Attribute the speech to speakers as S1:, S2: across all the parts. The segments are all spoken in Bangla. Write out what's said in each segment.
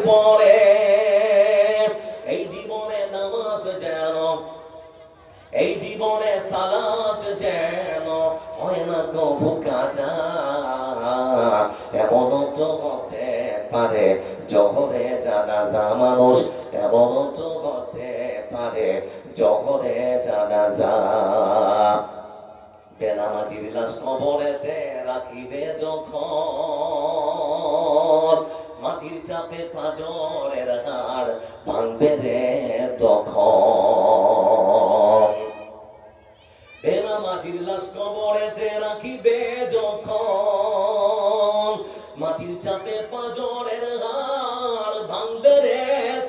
S1: পড়ে। এই জীবনে নামাজ যেন, এই জীবনে সালাত যেন হয় না কবু কাজা। এমনও তো হতে পারে জহরে জানাজা মানুষ, এমনও তো হতে পারে জহরে জানাজা। বেনামাজির লাশ কবরেতে রাখিবে যখন, মাটির চাপে পাঁজরের হাড় ভাঙবে রে তখন। বেনামাজির লাশ কবরেতে রাখিবে যখন, মাটির চাপে পাঁজরের হাড় ভাঙবে রে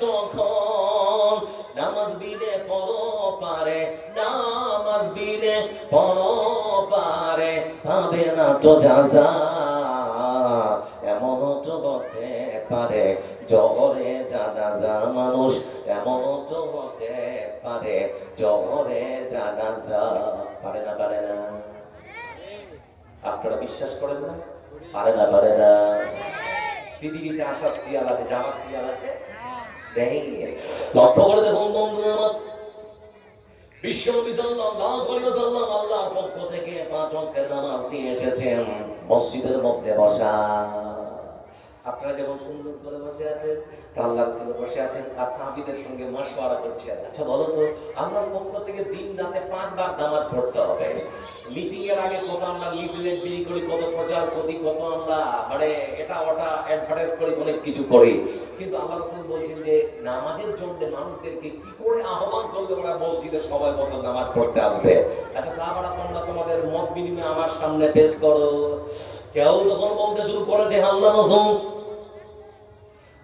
S1: তখন। নামাজ বিনে পরপারে, নামাজ বিনে পরপারে পাবে না তো যাজা। এমনও তো হতে পারে জহরে জানাজা মানুষ, এমনও তো হতে পারে জহরে জানাজা। পারে না? পারে না? আপনারা বিশ্বাস করেন না? পারে না? পারে না? পৃথিবীতে আসা সিরিয়াল আছে, জামাত সিরিয়াল আছে, লক্ষ্য করে দেখুন বন্ধু আমার। বিশ্বনবী সাল্লাল্লাহু আলাইহি ওয়াসাল্লাম আল্লাহর পক্ষ থেকে 5 ওয়াক্তের নামাজ নিয়ে এসেছেন মসজিদের মধ্যে বসা। আপনারা যেমন সুন্দর করে বসে আছেন, আল্লাহর রাসূল বসে আছেন আর সাহাবীদের সঙ্গে মাশওয়ারা করছেন। আচ্ছা বলো তো, আল্লাহর পক্ষ থেকে দিন রাতে 5 বার নামাজ পড়তে হবে। মিটিং এর আগে কত আমরা লিফলেট বিলি করি, কত প্রচার করি, কত আমরা মানে এটা ওটা অ্যাডভার্টাইজ করি, অনেক কিছু করি, কিন্তু আল্লাহর রাসূল বলছেন যে নামাজের জন্য মানুষদেরকে কি করে আহ্বান করলে ওরা মসজিদে সময় মতো নামাজ পড়তে আসবে। আচ্ছা সাহাবারা তোমরা তোমাদের মত বিনিময় আমার সামনে পেশ করো। কেউ তখন বলতে শুরু করেছে, আল্লাহর রাসূল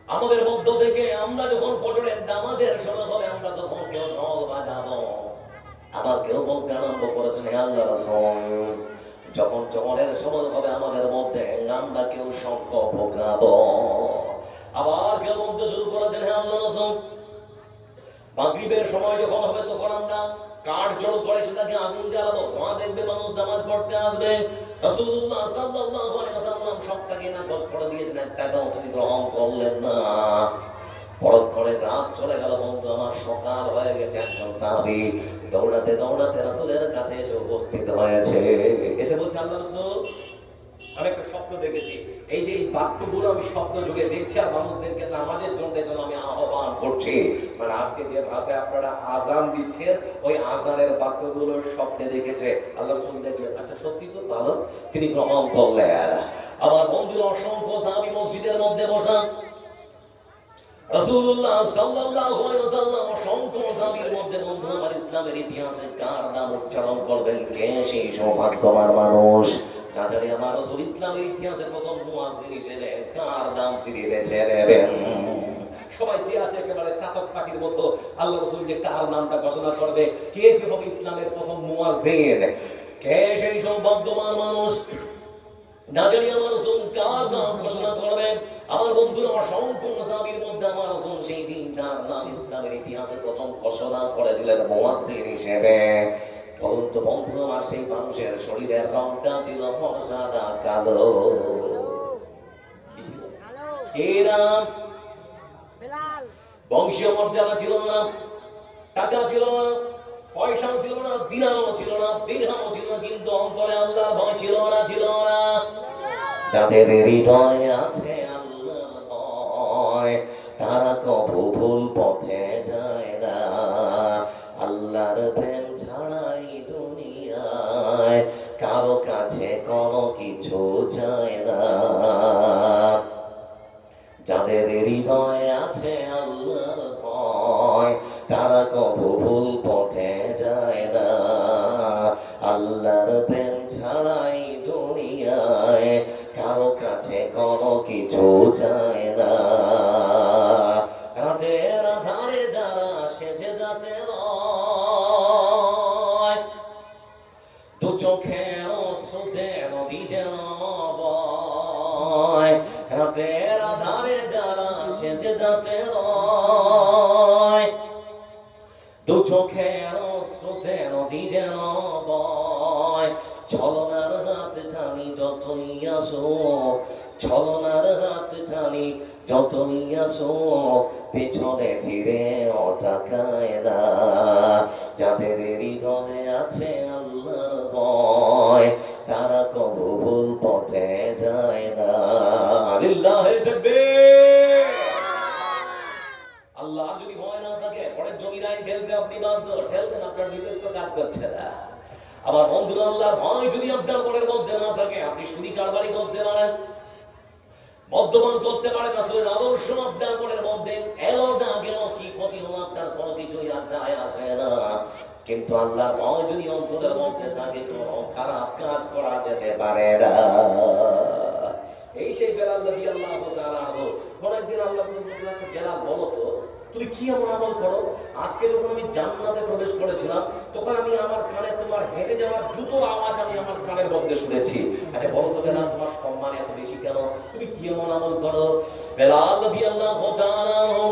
S1: আমাদের মধ্য থেকে আমরা যখন ফজরের নামাজের সময় হবে আমরা তখন কেউ ঢোল বাজাবো। আবার কেউ বলতে আরম্ভ করেছেন, হে আল্লাহর রাসূল যখন জোহরের সময় হবে আমাদের মধ্যে আমরা কেউ শঙ্খ ফোঁকাবো। আবার কেউ বলতে শুরু করেছেন, হে আল্লাহর রাসূল মাগরিবের সময় যখন হবে তখন আমরা কাঠ জড়ো করে সেটাকে আগুন জ্বালাবো, তোমার দেখবে মানুষ নামাজ পড়তে আসবে। রাসূলুল্লাহ সাল্লাল্লাহু আলাইহি ওয়াসাল্লাম সবটাকে নাকচ করে দিয়েছেন, একটাও তিনি গ্রহণ করলেন না। পরক্ষণে রাত চলে গেল বন্ধু আমার, সকাল হয়ে গেছে। একজন সাহাবী দৌড়াতে দৌড়াতে রাসূলের কাছে এসে উপস্থিত হয়েছে। এসে বলছে, আল্লাহর রাসূল আমি একটা স্বপ্ন দেখেছি, এই যে এই বাক্যগুলো আমি স্বপ্ন যুগে দেখছি আর মানুষদেরকে নামাজের জন্য আমি আহ্বান করছি। মানে আজকে যে ভাষায় আপনারা আজান দিচ্ছেন ওই আজানের বাক্যগুলো স্বপ্নে দেখেছে। আল্লাহ রাসূল দেখলেন, আচ্ছা সত্যি তো ভালো, তিনি গ্রহণ করলেন। আবার বন্ধুরা অসংখ্য সাহাবী মসজিদের মধ্যে বসা। রাসূলুল্লাহ সাল্লাল্লাহু আলাইহি ওয়াসাল্লাম অসংখ্য সাহাবীর মধ্যে বন্ধু আমার ইসলামের ইতিহাসে কার নাম উচ্চারণ করবেন, কে সেই সৌভাগ্যবান মানুষ? না জানি আমার রাসূল ইসলামের ইতিহাসে প্রথম মুয়াজ্জিন হিসেবে কার নাম তিনি বেছে নেবেন। সবাই যে আছে একেবারে চাতক পাখির মতো আল্লাহ রাসূল যে কার নামটা ঘোষণা করবে, কে যে হবে ইসলামের প্রথম মুয়াজ্জিন, কে সেই সৌভাগ্যবান মানুষ? না জানি আমার রাসূল কার নাম ঘোষণা করবেন। আমার বন্ধুরা অসংখ্য সাহাবীর মধ্যে আমার রাসূল সেই দিন যার নাম ইসলামের ইতিহাসে প্রথম ঘোষণা করেছিলেন মুয়াজ্জিন হিসেবে। বলুন তো বন্ধু আমার সেই মানুষের শরীরের রংটা ছিল ফর্সা না কালো? কি নাম? বেলাল। বংশীয় মর্যাদা ছিল না, টাকা ছিল না, পয়সাও ছিল না, দিনারও ছিল না, দিরহামও ছিল না, কিন্তু অন্তরে আল্লাহর ভয় ছিল না, ছিল না। যাদের হৃদয়ে আছে আল্লাহর ভয় তারা কবু ভুল পথে যায় না। আল্লাহর প্রেম ছাড়াই দুনিয়ায় কারো কাছে কোনো কিছু যায় না। যাদের হৃদয়ে আছে আল্লাহর ভয় তারা কবু ভুল পথে যায় না। আল্লাহর প্রেম ছাড়াই দুনিয়ায় কারো কাছে কোনো কিছু যায় না। রাতের আধারে যারা সেজে যাতে রয়, দু চোখের অশ্রুতে নদী যেন বয়। রাতের আধারে যারা সেজে যাতে রয়, দু চোখের অশ্রুতে নদী যেন বয়। ছলনার হাত ছানি যতই আসো, ছলনার হাত ছানি যতই আসো, পেছনে ফিরে তাকায় না। যাদের হৃদয়ে আছে আল্লাহর ভয়, তারা কবু ভুল পথে যায় না। লিল্লাহি তাকবীর। আল্লাহর যদি ভয় না থাকে, পরের জমির আইন ঠেলতে আপনি বাধ্য, ঠেলবেন, আপনার বিবেক তো কাজ করছে না। আবার বন্ধুরা, আল্লাহর ভয় যদি আপনার মনের মধ্যে না থাকে, আপনি সুদি কারবারি করতে পারেন, মদ্যপান করতে পারেন, আসলে আদর্শ আপনার মনের মধ্যে এলো না গেল, কি ক্ষতি হলো আপনার কোনো কিছুই আর যায় আসে না। কিন্তু আল্লাহর ভয় যদি অন্তরের মধ্যে থাকে, কোনো খারাপ কাজ করা যেতে পারে না। এই সেই বেলাল রাদিয়াল্লাহু তাআলা আনহু, অনেকদিন আল্লাহ বলছে, বেলাল বলো তো তুমি কি এমন আমল করো, আজকে যখন আমি জান্নাতে প্রবেশ করেছিলাম তখন আমি আমার কানে তোমার হেঁটে যাওয়ার জুতোর আওয়াজ আমি আমার কানের মধ্যে শুনেছি। আচ্ছা বলো তো বেলাল, তোমার সম্মান এত বেশি কেন, তুমি কি এমন আমল করো? বেলাল রাদিয়াল্লাহু তাআলা আনহু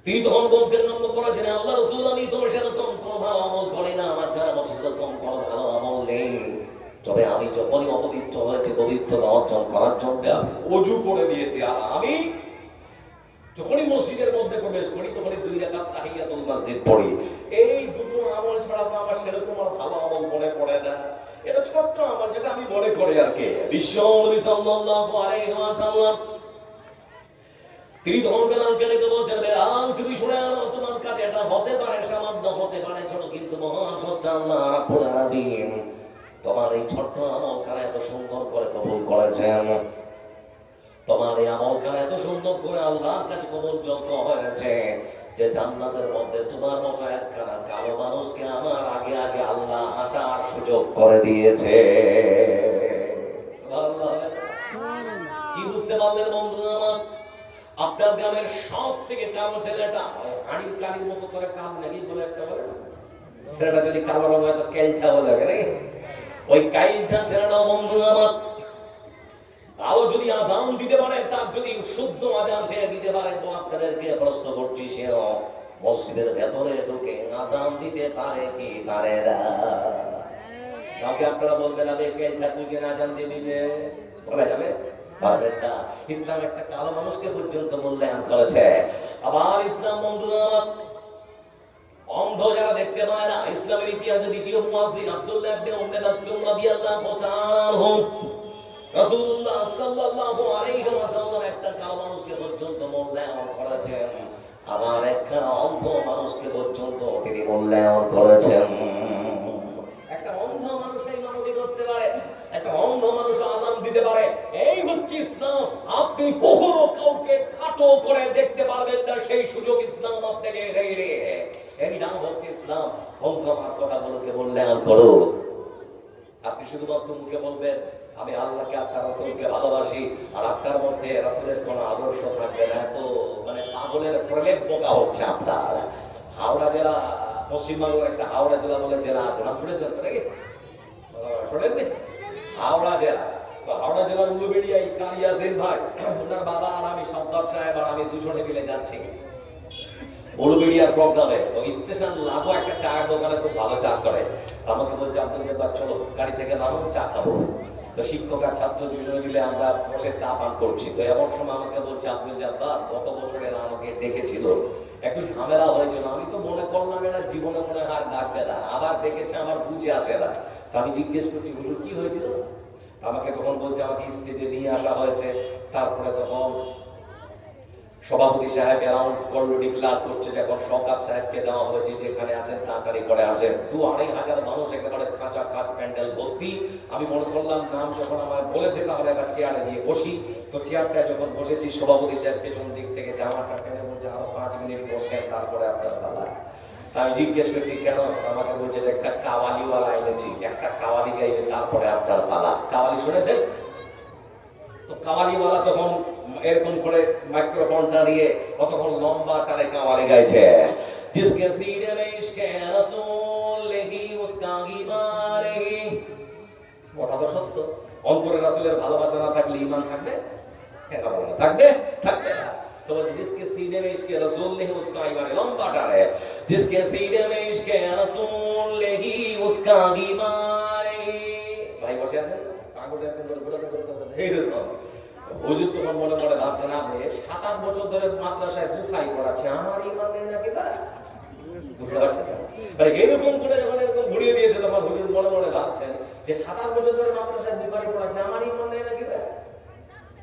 S1: তিনি তখন বলতেন, নাম করেছেন আল্লাহ রাসূল, আমি তোমার সেরকম কোনো ভালো আমল করি না, আমার জানা মতো সেরকম কোনো ভালো আমল নেই। তবে আমি যখনই অপবিত্র হয়েছে, পবিত্রতা অর্জন করার জন্য ওযু করে দিয়েছি। আর আমি যখনই মসজিদের মধ্যে প্রবেশ করি তখনই 2 রাকাত তাহিয়াতুল মসজিদ পড়ি। এই দুটো আমল ছাড়া তো আমার সেরকম আর ভালো আমল মনে পড়ে না। এটা ছোট্ট আমল যেটা আমি মনে করি আর কি। বিশ্ব নবী সাল্লাল্লাহু আলাইহি ওয়াসাল্লাম তিনি তখন বেলালকে ডেকে বলছেন, বেলাল তুমি শুনে আনো, তোমার কাছে এটা হতে পারে সামান্য, হতে পারে ছোট, কিন্তু মহান সত্য আল্লাহ রাব্বুল আলামিন তোমার এই ছোট্ট আমলখানা এত সুন্দর করে কবুল করেছেন। তোমার এই আমলখানা এত সুন্দর করে আল্লাহর কাছে কবুলযোগ্য হয়েছে যে জান্নাতের মধ্যে তোমার মতো একখানা কালো মানুষকে আমার আগে আগে আল্লাহ হাঁটার সুযোগ করে দিয়েছে। সুবহানাল্লাহ। কি বুঝতে পারলেন বন্ধুরা আমার? আপনার গ্রামের সব থেকে কালো ছেলেটা হাড়ির কালির মতো করে কাল নাকি বলে একটা বলে না, ছেলেটা যদি কালো রঙ হয় তো কাইলটা বলে নাকি, ওই কাইলটা ছেলেটা বন্ধুরা আমার ভালো যদি আজান দিতে পারে, তার যদি শুদ্ধ আজান সে দিতে পারে, আপনাদেরকে প্রশ্ন করছি, সেও মসজিদের ভেতরে ঢুকে আজান দিতে পারে কি পারে না? কাউকে আপনারা বলবেন না কাইলটা তুই কেন আজান দিবি, বলা যাবে? পারবেন না। ইসলাম একটা কালো মানুষকে পর্যন্ত মূল্যায়ন করেছে। আবার ইসলাম বন্ধুরা আমার অন্ধ যারা দেখতে পায় না, ইসলামের ইতিহাসে দ্বিতীয় মুয়াজ্জিন আব্দুল্লাহ ইবনে উম্মে মাকতুম রাদিয়াল্লাহু তাআলা আনহু, রাসূলুল্লাহ সাল্লাল্লাহু আলাইহি ওয়াসাল্লাম একটা কালো মানুষকে পর্যন্ত মূল্যায়ন করেছেন, আবার একটা অন্ধ মানুষকে পর্যন্ত তিনি মূল্যায়ন করেছেন। একটা অন্ধ মানুষ এই মানবী করতে পারে, একটা অন্ধ মানুষ আযান দিতে পারে, এই হচ্ছে ইসলাম। আপনি কখনো কাউকে খাটো করে দেখতে পারবেন না, সেই সুযোগ ইসলাম আপনাকে দেয় রে। এই নাম হচ্ছে ইসলাম। অন্ধ আমার কথাগুলোকে মূল্যায়ন করো। আপনি শুধুমাত্র মুখে বলবেন আমি আল্লাহকে আপনার রাসূলকে ভালোবাসি, আর আপনার মধ্যে রাসূলের কোনো আদর্শ থাকবে না, তো মানে পাগলের প্রলেপ বোকা হচ্ছে আপনার। হাওড়া জেলা, পশ্চিমবঙ্গের একটা হাওড়া জেলা বলে জেলা আছে, নাম শুনেছেন তো নাকি? শোনেননি? হাওড়া জেলা, তো হাওড়া জেলার উলুবেড়িয়ায় কালিয়াসিন ভাই, ওনার বাবা আর আমি সম্পদ সাহেব আর আমি দুজনে মিলে যাচ্ছি উলুবেড়িয়ার প্রোগ্রামে। তো স্টেশন লাভো একটা চায়ের দোকানে খুব ভালো চা করে, আমাকে বলছে আব্দুল জব্বার চলো গাড়ি থেকে নামো, চা খাবো। তো শিক্ষক আর ছাত্র দুজনে মিলে আমরা বসে চা পান করছি। তো এমন সময় আমাকে বলছে, আব্দুল জব্বার গত বছরে না আমাকে ডেকেছিল, একটু ঝামেলা হয়েছিল, আমি তো মনে করলাম এরা জীবনে মনে আর ডাকবে না, আবার ডেকেছে আমার বুঝে আসে না। তো আমি জিজ্ঞেস করছি হুজুর কি হয়েছিল? আমাকে তখন বলছে আমাকে স্টেজে নিয়ে আসা হয়েছে, তারপরে তখন সভাপতি সাহেব অ্যানাউন্স করলো, ডিক্লার করছে যে এখন শওকত সাহেবকে দেওয়া হয়েছে, যেখানে আছেন তাড়াতাড়ি করে আসেন। 2-2.5 মানুষ একেবারে খাঁচা খাঁচ প্যান্ডেল ভর্তি। আমি মনে করলাম নাম যখন আমার বলেছে তাহলে একটা চেয়ারে গিয়ে বসি। তো চেয়ারটা যখন বসেছি, সভাপতি সাহেব পেছন দিক থেকে জামাটা টেনে বলছে আরো 5 মিনিট বসেন, তারপরে আপনার পালা। আমি জিজ্ঞেস করছি কেন? আমাকে বলছে যে একটা কাওয়ালিওয়ালা এনেছি, একটা কাওয়ালি গাইবে, তারপরে আপনার পালা। কাওয়ালি শুনেছেন তো? কাওয়ালিওয়ালা তখন এরকম করে মাইক্রোফোনটা দিয়ে কতক্ষণ লম্বা টানে কাওয়ালি গাইছে, জিসকে সিনে মে ইশকে রাসূল লেহি উসকা গিবার হি। কথা তো সত্য, অন্তরে রাসূলের ভালোবাসা না থাকলে ঈমান থাকবে? থাকবে? থাকবে না। तो जिसके सीने में इश्क रसूल नहीं उसका ईमान लंबा टारे, जिसके सीने में इश्क रसूल नहीं उसका ईमान ভাই বসে আছে এইরকম। হুজুর তখন মনে মনে ভাবছেন, আপনি 27 বছর ধরে মাদ্রাসায় বুখারি পড়াচ্ছে, আমার ইমান নেই নাকি ভাই? বুঝতে পারছেন? মানে এরকম করে যখন এরকম ঘুরিয়ে দিয়েছে তখন হুজুর মনে মনে ভাবছেন যে 27 বছর ধরে মাদ্রাসায় বুখারি পড়াচ্ছে, আমার ইমান নেই নাকি ভাই?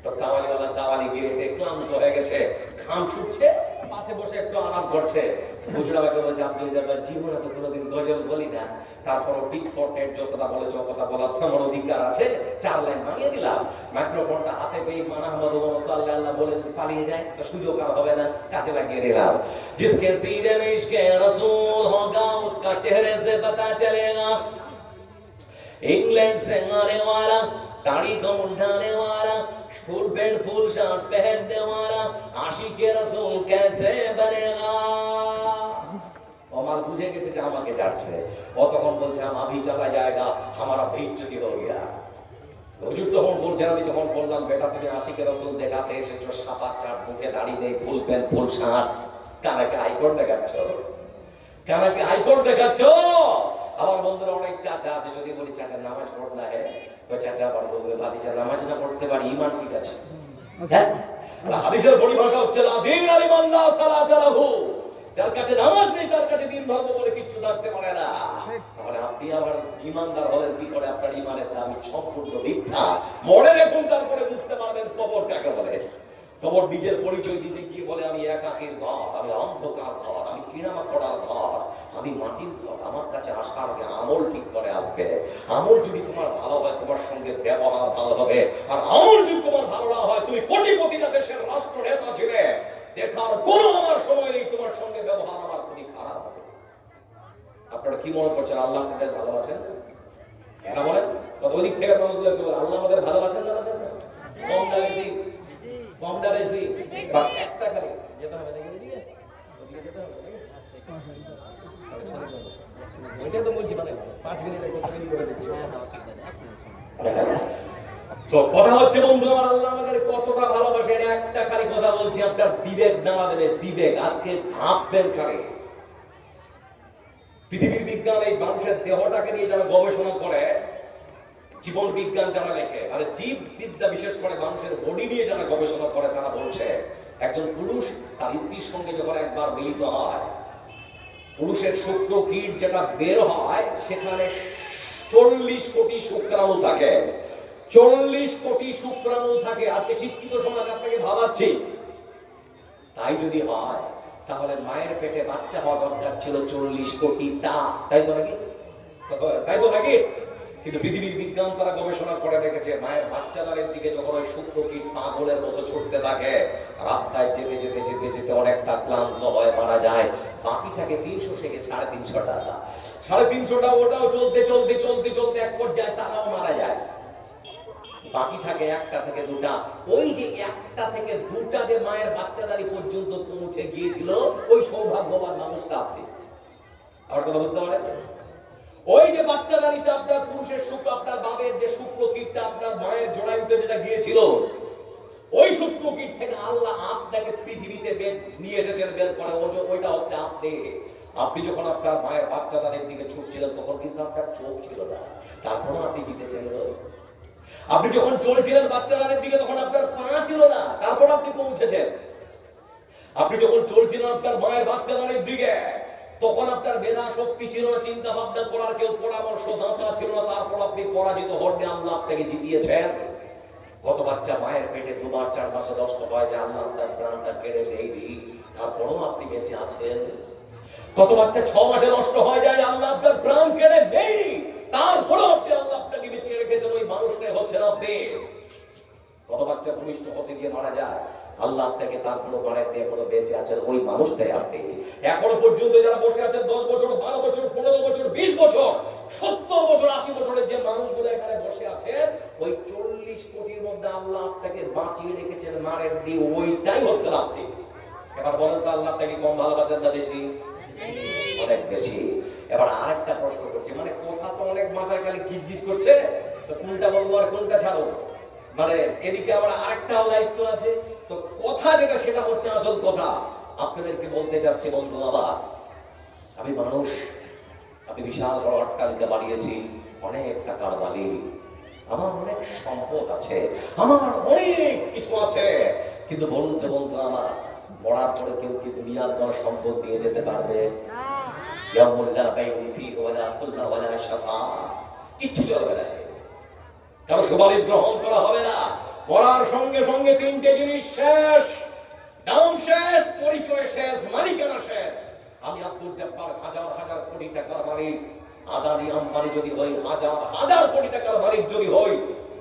S1: তো কাওয়ালিওয়ালা কাওয়ালি গিয়ে ক্লান্ত হয়ে গেছে, ঘাম ছুটছে, পাশে বসে একটু আরাম করছে। হুজুর আমাকে বলছে, আব্দুল জব্বার জীবনে তো কোনোদিন গজল বলি না, তারপরও টিট ফর টেট যতটা বলেছে ততটা বলার আমার অধিকার আছে, 4 লাইন বানিয়ে দিলাম। মাইক্রোফোনটা হাতে পেয়ে মান আহমদ সাল্লাল্লাহু বলে যদি পালিয়ে যায় তো সুযোগ আর হবে না, কাজে লাগিয়ে দিলাম। जिसके सीने में इश्क रसूल होगा उसका चेहरे से पता चलेगा। इंग्लैंड से आने वाला, दाढ़ी को मुंडाने वाला, फुल पैंट फुल शर्ट पहनने वाला आशिके रसूल कैसे बनेगा? ओमर बुझे গেছে যে আমাকে যাচ্ছে, ও তখন বলছে हम अभी चला जाएगा, हमारा बेइज्जती हो गया। হুজুর তখন বলছেন, আমি তখন বললাম, বেটা তুমি আশিকে রাসূল দেখাতে এসেছো, সাপা চাট, মুখে দাড়ি নেই, ফুল প্যান্ট ফুল শার্ট, কানাকে আইকন দেখাচ্ছ, কানাকে আইকন দেখাচ্ছ। আমার বন্ধুরা অনেক চাচা আছে, যদি বলি চাচা নামাজ পড়না হে, তো চাচা আবার বলবে ভাতিজা নামাজ না পড়তে পারি, ঈমান ঠিক আছে। হ্যাঁ, হাদিসের পরিভাষা হচ্ছে লা দীন লিমান লা সালাত লাহু, যার কাছে নামাজ নেই তার কাছে দিন ধর্ম বলে কিচ্ছু থাকতে পারে না। তাহলে আপনি আবার ঈমানদার হলেন কি করে? আপনার ঈমানের দাবি সম্পূর্ণ মিথ্যা। মরে রেখুন, তারপরে বুঝতে পারবেন কবর কাকে বলে। কবর নিজের পরিচয় দিতে গিয়ে বলে, আমি একাকীর ঘর, আমি অন্ধকার ঘর, আমি কিনামাকড়ার ঘর, আমি মাটির ঘর, আমার কাছে আসার আগে আমল ঠিক করে আসবে। আমল যদি তোমার ভালো হয় তোমার সঙ্গে ব্যবহার ভালো হবে, আর আমল যদি তোমার ভালো না হয়, তুমি কোটিপতি দেশের রাষ্ট্র নেতা ছিলে, দেখার কোনো আমার সময় নেই, তোমার সঙ্গে ব্যবহার আমার খুবই খারাপ হবে। আপনারা কি মনে করছেন আল্লাহ আপনাদের ভালোবাসেন? এরা বলেন কত ওদিক থেকে মানুষগুলোকে বলে আল্লাহ আমাদের ভালোবাসেন না? বাসেন না? কমটা বেশি, কমটা বেশি, বা একটা খালি যেটা হবে নাকি ওদিকে, ওদিকে যেটা হবে নাকি ওইটা তো বলছি, মানে 5 মিনিট আগে তৈরি করে দিচ্ছি। তো কথা হচ্ছে বন্ধু আমার, আল্লাহ আমাদের কতটা ভালোবাসে, এটা একটা খালি কথা বলছি, আপনার বিবেক নামা দেবে। বিবেক আজকে ভাববেন খালি। পৃথিবীর বিজ্ঞান, এই মানুষের দেহটাকে নিয়ে যারা গবেষণা করে, জীবন বিজ্ঞান যারা লেখে, আর জীব বিদ্যা বিশেষ করে মানুষের বডি নিয়ে যারা গবেষণা করে, তারা বলছে একজন পুরুষ তার স্ত্রীর সঙ্গে যখন একবার মিলিত হয়, পুরুষের শুক্রকীট যেটা বের হয় সেখানে 40 কোটি শুক্রাণু থাকে। 40 কোটি শুক্রাণু থাকে। আজকে শিক্ষিত সমাজ আপনাকে ভাবাচ্ছে, তাই যদি হয় তাহলে মায়ের পেটে বাচ্চা হওয়া দরকার ছিল 40 কোটিটা, তাই তো নাকি? তাই তো নাকি? কিন্তু পৃথিবীর বিজ্ঞান তারা গবেষণা করে দেখেছে, মায়ের বাচ্চাদারের দিকে যখন ওই শুক্রকীট পাগলের মতো ছুটতে থাকে, রাস্তায় যেতে যেতে যেতে যেতে অনেকটা ক্লান্ত হয়ে মারা যায়, বাকি থাকে 300 থেকে 350 টাকা। 350টা ওটাও চলতে চলতে চলতে চলতে এক পর্যায়ে তারাও মারা যায়। বাকি থাকে 1টা থেকে 2টা। ওই যে 1টা থেকে 2টা যে মায়ের বাচ্চাদারি পর্যন্ত পৌঁছে গিয়েছিল, ওই সৌভাগ্যবান মানুষটা আপনি। আমার কথা বুঝতে পারেন? ওই যে বাচ্চাদারিতে আপনার পুরুষের শুক্র, আপনার বাবের যে শুক্রকীটটা আপনার মায়ের জরায়ুতে যেটা গিয়েছিল, ওই শুক্রকীট থেকে আল্লাহ আপনাকে পৃথিবীতে নিয়ে এসেছেন বের করে। ওইটা হচ্ছে আপনি। আপনি যখন আপনার মায়ের বাচ্চাদারির দিকে ছুটছিলেন তখন কিন্তু আপনার চোখ ছিল না, তারপরও আপনি জিতেছেন। আপনি যখন চলছিলেন বাচ্চাদারির দিকে তখন আপনার পা ছিল না, তারপর আপনি পৌঁছেছেন। আপনি যখন চলছিলেন আপনার মায়ের বাচ্চাদারির দিকে তখন আপনার মেধা শক্তি ছিল না, চিন্তা ভাবনা করার কেউ পরামর্শ দাতা ছিল না, তারপর আপনি পরাজিত হননি, আল্লাহ আপনাকে জিতিয়েছেন। কত বাচ্চা মায়ের পেটে 2-4 মাসে নষ্ট হয় যে আল্লাহ আপনার প্রাণটা কেড়ে নেয়নি, তারপরও আপনি বেঁচে আছেন। কত বাচ্চা 6 মাসে নষ্ট হয়ে যায়, আল্লাহ আপনার প্রাণ কেড়ে নেয়নি, তারপরও আপনি আল্লাহ আপনাকে বেঁচে রেখেছেন। ওই মানুষটাই হচ্ছেন আপনি। কত বাচ্চা ভূমিষ্ঠ হতে গিয়ে মারা যায়, আল্লাহ আপনাকে তারপরও বাড়াইতে এখনো বেঁচে আছেন, ওই মানুষটাই আপনি। এখনো পর্যন্ত যারা বসে আছেন 10 বছর, 12 বছর, 15 বছর, 20 বছর, 70 বছর, 80 বছরের যে মানুষগুলো এখানে বসে আছেন, ওই 40 কোটির মধ্যে আল্লাহ আপনাকে বাঁচিয়ে রেখেছেন, মারেননি, ওইটাই হচ্ছেন আপনি। এবার বলেন তো আল্লাহ আপনাকে কম ভালোবাসেন না বেশি? অনেক বেশি। এবার আরেকটা প্রশ্ন করছি, মানে কথা তো অনেক মাথায় খালি গিজগিজ করছে, তো কোনটা বলবো আর কোনটা ছাড়ো, মানে এদিকে আবার আরেকটাও দায়িত্ব আছে। তো কথা যেটা সেটা হচ্ছে আসল কথা। আপনাদেরকে বলতে চাচ্ছি বন্ধু, আবার আমি মানুষ, আমি বিশাল বড় অট্টালিকা বানিয়েছি, অনেক টাকার মালিক, আমার অনেক সম্পদ আছে, আমার অনেক কিছু আছে, কিন্তু বলতে বলতে আমার মরার পরে কেউ কি দুনিয়ার কোনো সম্পদ দিয়ে যেতে পারবে? কিচ্ছু চলবে না, কারো সুপারিশ গ্রহণ করা হবে না। মরার সঙ্গে সঙ্গে তিনটে জিনিস শেষ: নাম শেষ, পরিচয় শেষ, মালিকানা শেষ। আমি আব্দুল জব্বার হাজার হাজার কোটি টাকার মালিক, আদানি আম্বানি যদি হই, হাজার হাজার কোটি টাকার মালিক যদি হই,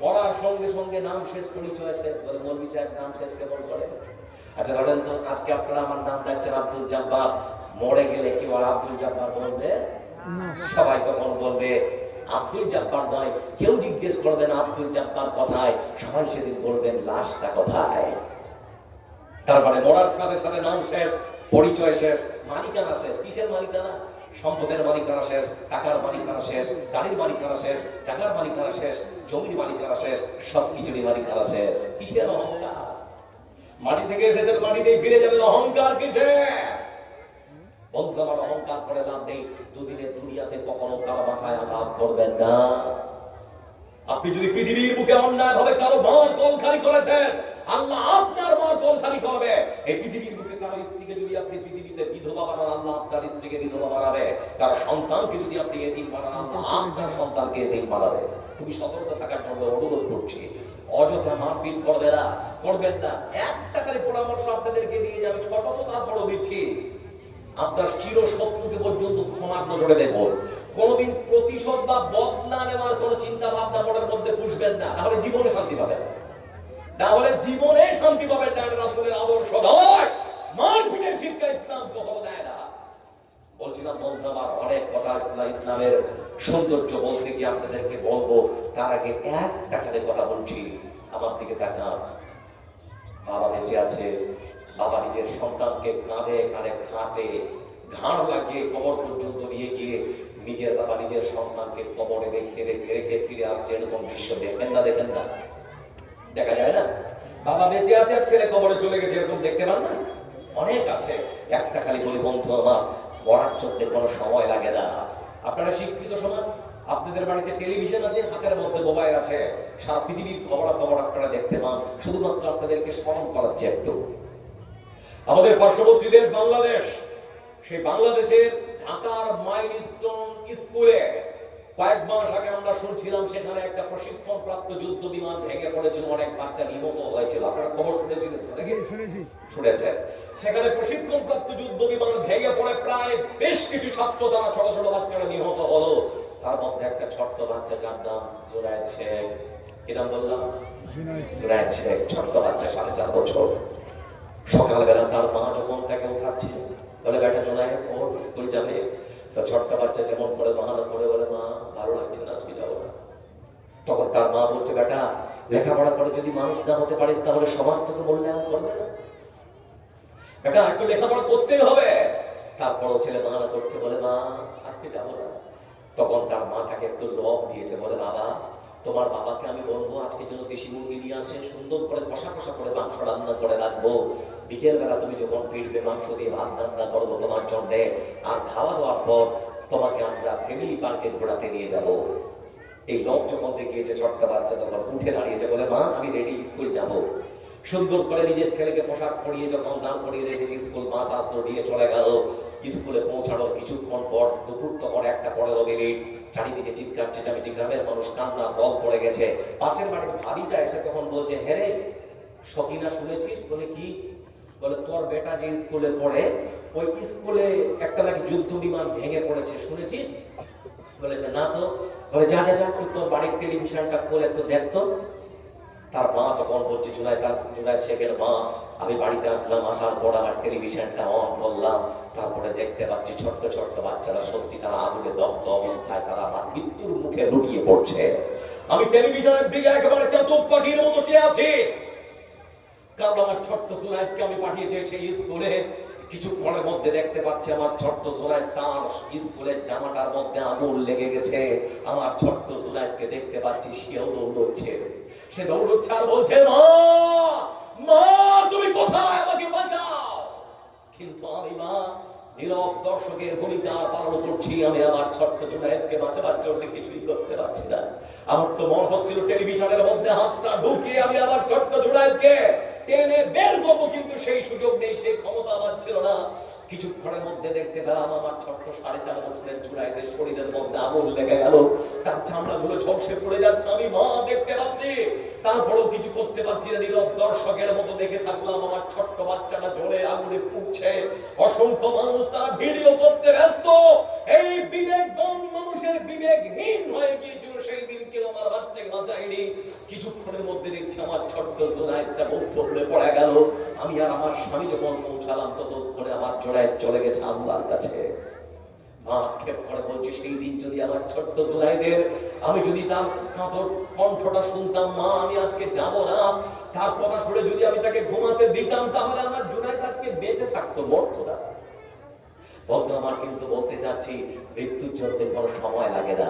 S1: মরার সঙ্গে সঙ্গে নাম শেষ, পরিচয় শেষ। বলে মৌলভী সাহেব নাম শেষ কেমন করে? আচ্ছা ধরেন তো আজকে আপনারা আমার নাম ডাকছেন আব্দুল জব্বার, মরে গেলে কি আর আব্দুল জব্বার বলবে? সবাই তখন বলবে আব্দুল জব্বার নয়। কেউ জিজ্ঞেস করবেন আব্দুল জব্বার কোথায়, সবাই সেদিন বলবেন লাশটা কোথায়। তারপরে মরার সাথে সাথে নাম শেষ, পরিচয় শেষ, মালিকানা শেষ। কিসের মালিকানা? সম্পদের মালিকানা শেষ, টাকার মালিকানা শেষ, গাড়ির মালিকানা শেষ, জায়গার মালিকানা শেষ, জমির মালিকানা শেষ, সবকিছুরই মালিকানা শেষ। কিসের অহংকার? মাটি থেকে এসেছেন, মাটিতেই ফিরে যাবেন, অহংকার কিসের? বন্ধু আমার, অহংকার করে লাভ নেই। দুদিনের দুনিয়াতে কখনো কারো মাথায় আঘাত করবেন না। আপনি যদি পৃথিবীর বুকে অন্যায় ভাবে কারো মার কলখানি করেছেন, আল্লাহ আপনার মার কলখানি করবে। এই পৃথিবীর বুকে কারো স্ত্রীকে যদি আপনি পৃথিবীতে বিধবা বানান, আল্লাহ আপনার স্ত্রীকে বিধবা বানাবে। কারো সন্তানকে যদি আপনি এতিম বানান, আল্লাহ আপনার সন্তানকে এতিম বানাবে। খুবই সতর্ক থাকার জন্য অনুরোধ করছি। অযথা মারপিট করবে না, করবেন না। একটা খালি পরামর্শ আপনাদেরকে দিয়ে যাবে, ছোট তো তারপরও দিচ্ছি। আপনার চির শত্রুকে পর্যন্ত ক্ষমার নজরে দেখুন। কোনদিন প্রতিশোধ বা বদলা নেওয়ার কোন চিন্তা ভাবনা মনের মধ্যে পুষবেন না, তাহলে জীবনে শান্তি পাবেন না। তাহলে জীবনে শান্তি পাবেন না। রাসূলের আদর্শ নয়, মারপিটের শিক্ষা ইসলাম কখনো দেয় না। বলছিলাম বন্ধু আমার, অনেক কথা ইসলামের সৌন্দর্য বলতে গিয়ে আপনাদেরকে বলবো, তার আগে একটা খালি কথা বলছি। আমার দিকে তাকান। বাবা বেঁচে আছে, বাবা নিজের সন্তানকে কাঁধে কাঁধে খাটে ঘাড় লাগিয়ে কবর পর্যন্ত নিয়ে গিয়ে নিজের বাবা নিজের সন্তানকে কবরে রেখে রেখে রেখে ফিরে আসছে। এরকম দৃশ্য দেখেন না? দেখেন না? দেখা যায় না? বাবা বেঁচে আছে আর ছেলে কবরে চলে গেছে, এরকম দেখতে পান না? অনেক আছে। একটা খালি বলি বন্ধু আমার, মরার জন্য কোনো সময় লাগে না। আপনারা শিক্ষিত সমাজ, আপনাদের বাড়িতে টেলিভিশন আছে, হাতের মধ্যে মোবাইল আছে, সারা পৃথিবীর খবরাখবর আপনারা দেখতে পান। শুধুমাত্র আপনাদেরকে স্মরণ করাচ্ছে একটু, আমাদের পার্শ্ববর্তী দেশ বাংলাদেশ, সেই বাংলাদেশের ঢাকার মাইলস্টোন স্কুলে কয়েক মাস আগে আমরা শুনছিলাম সেখানে একটা প্রশিক্ষণ প্রাপ্ত যুদ্ধ বিমান ভেঙে পড়েছিল, অনেক বাচ্চা নিহত হয়েছিল। আপনারা খবর শুনেছিলেন? শুনেছেন? সেখানে প্রশিক্ষণ প্রাপ্ত যুদ্ধ বিমান ভেঙে পড়ে প্রায় বেশ কিছু ছাত্র, তারা ছোট ছোট বাচ্চারা নিহত হলো। তার মধ্যে একটা ছোট্ট বাচ্চা, যার নাম জুনায়েদ শেখ। কি নাম বললাম? জুনায়েদ শেখ। ছোট্ট বাচ্চা, 4.5 বছর। সকালবেলা তার মা যখন তাকে উঠাচ্ছে, বলে বেটা জুনায়েদ ওঠ, স্কুল যাবে। তো ছোট্ট বাচ্চা যেমন করে বাহানা করে বলে, মা ভালো লাগছে না, আজকে যাবো না। তখন তার মা বলছে, বেটা লেখাপড়া করে যদি মানুষ না হতে পারিস, তাহলে সমাজ তোকে মূল্যায়ন করবে না। বেটা একটু লেখাপড়া করতেই হবে। তারপরও ছেলে বাহানা করছে, বলে মা আজকে যাবো না। তখন তার মা তাকে একটু লব দিয়েছে, বলে বাবা তোমার বাবাকে আমি বলবো আজকে যেন দেশি মুরগি নিয়ে আসে, সুন্দর করে কষা কষা করে মাংস রান্না করে রাখবো। বিকেল বেলা তুমি যখন ফিরবে, মাংস দিয়ে ভাত রান্না করবো তোমার জন্য। আর খাওয়া দাওয়ার পর তোমাকে আমরা ফ্যামিলি পার্কে ঘোরাতে নিয়ে যাব। এই লোক যখন দেখিয়েছে, ছোট্ট বাচ্চা তখন উঠে দাঁড়িয়েছে, বলে মা আমি রেডি, স্কুল যাব। সুন্দর করে নিজের ছেলেকে পোশাক পরিয়ে যখন দাঁড় করিয়ে রেখেছে, স্কুল বাস আসলো, দিয়ে চলে গেল। স্কুলে পৌঁছানোর কিছুক্ষণ পর, দুপুর তখন 1:15 চারিদিকে চিৎকার চেঁচামেচি, গ্রামের মানুষ কান্নার রব পড়ে গেছে। পাশের বাড়ির ভাবিটা এসে তখন বলছে, হ্যাঁ রে সকিনা শুনেছিস? বলে কি? বলে তোর বেটা যে স্কুলে পড়ে, ওই স্কুলে একটা নাকি যুদ্ধ বিমান ভেঙে পড়েছে, শুনেছিস? বলেছে না তো। বলে যা যা যা, তোর বাড়ির টেলিভিশনটা খোল, একটু দেখতো। তার মা তখন বলছে, জুনায়েদ শেখের মা, আমি বাড়িতে আসলাম, আসার পর আমার টেলিভিশনটা অন করলাম, তারপরে দেখতে পাচ্ছি ছোট্ট ছোট্ট বাচ্চারা সত্যি তারা আগুনে দগ্ধ অবস্থায়, তারা আমার মৃত্যুর মুখে লুটিয়ে পড়ছে। আমি টেলিভিশনের দিকে একেবারে চাতক পাখির মতো চেয়ে আছি, কারণ আমার ছোট্ট জুনায়েদকে আমি পাঠিয়েছি সেই স্কুলে। কিছুক্ষণের মধ্যে দেখতে পাচ্ছি আমার ছোট্ট জুনায়েদ, তার স্কুলের জামাটার মধ্যে আগুন লেগে গেছে। আমার ছোট্ট জুনায়েদকে দেখতে পাচ্ছি, সেও দৌড়চ্ছে। সে দৌড়চ্ছে আর বলছে, মা মা তুমি কোথায়, আমাকে বাঁচাও। কিন্তু আমি মা নীরব দর্শকের ভূমিকা পালন করছি। আমি আমার ছোট্ট জুনায়েদকে বাঁচাবার জন্য কিছুই করতে পারছি না। আমার তো মনে হচ্ছিল টেলিভিশনের মধ্যে হাতটা ঢুকিয়ে আমি আমার ছোট্ট জুনায়েদকে টেনে বের করবো, কিন্তু সেই সুযোগ নেই, সেই ক্ষমতা আমার ছিল না। কিছুক্ষণের মধ্যে দেখতে পেলাম আমার ছোট্ট 4.5 বছরের জুনায়েদের শরীরের মধ্যে আগুন লেগে গেল, তার চামড়াগুলো ঝলসে পড়ে যাচ্ছে, আমি মা দেখতে পাচ্ছি, তারপরেও কিছু করতে পারছি না। নীরব দর্শকের মতো দেখে থাকলাম। আমার ছোট্ট বাচ্চাটা জ্বলে আগুনে পুড়ছে, অসংখ্য মানুষ তারা ভিডিও করতে ব্যস্ত। এই বিবেকবান মানুষের বিবেকহীন হয়ে গিয়েছিল সেই দিন, কেউ আমার বাচ্চাকে বাঁচায়নি। কিছুক্ষণের মধ্যে দেখছি আমার ছোট্ট জুনায়েদটা মুক্ত হয়ে পড়ে গেল। আমি আর আমার স্বামী যখন পৌঁছালাম ততক্ষণে আমার জুনায়েদ চলে গেছে আল্লাহর কাছে। আক্ষেপ করে বলছি, সেই দিন যদি আমার ছোট্ট জুনায়েদের আমি যদি তার কাতর কণ্ঠটা শুনতাম, মা আমি আজকে যাব না, তার কথা শুনে যদি আমি তাকে ঘুমাতে দিতাম, তাহলে আমার জুনায়েদ আজকে বেঁচে থাকতো, মরতো না। বন্ধু আমার, কিন্তু বলতে চাচ্ছি, মৃত্যুর জন্য কোনো সময় লাগে না।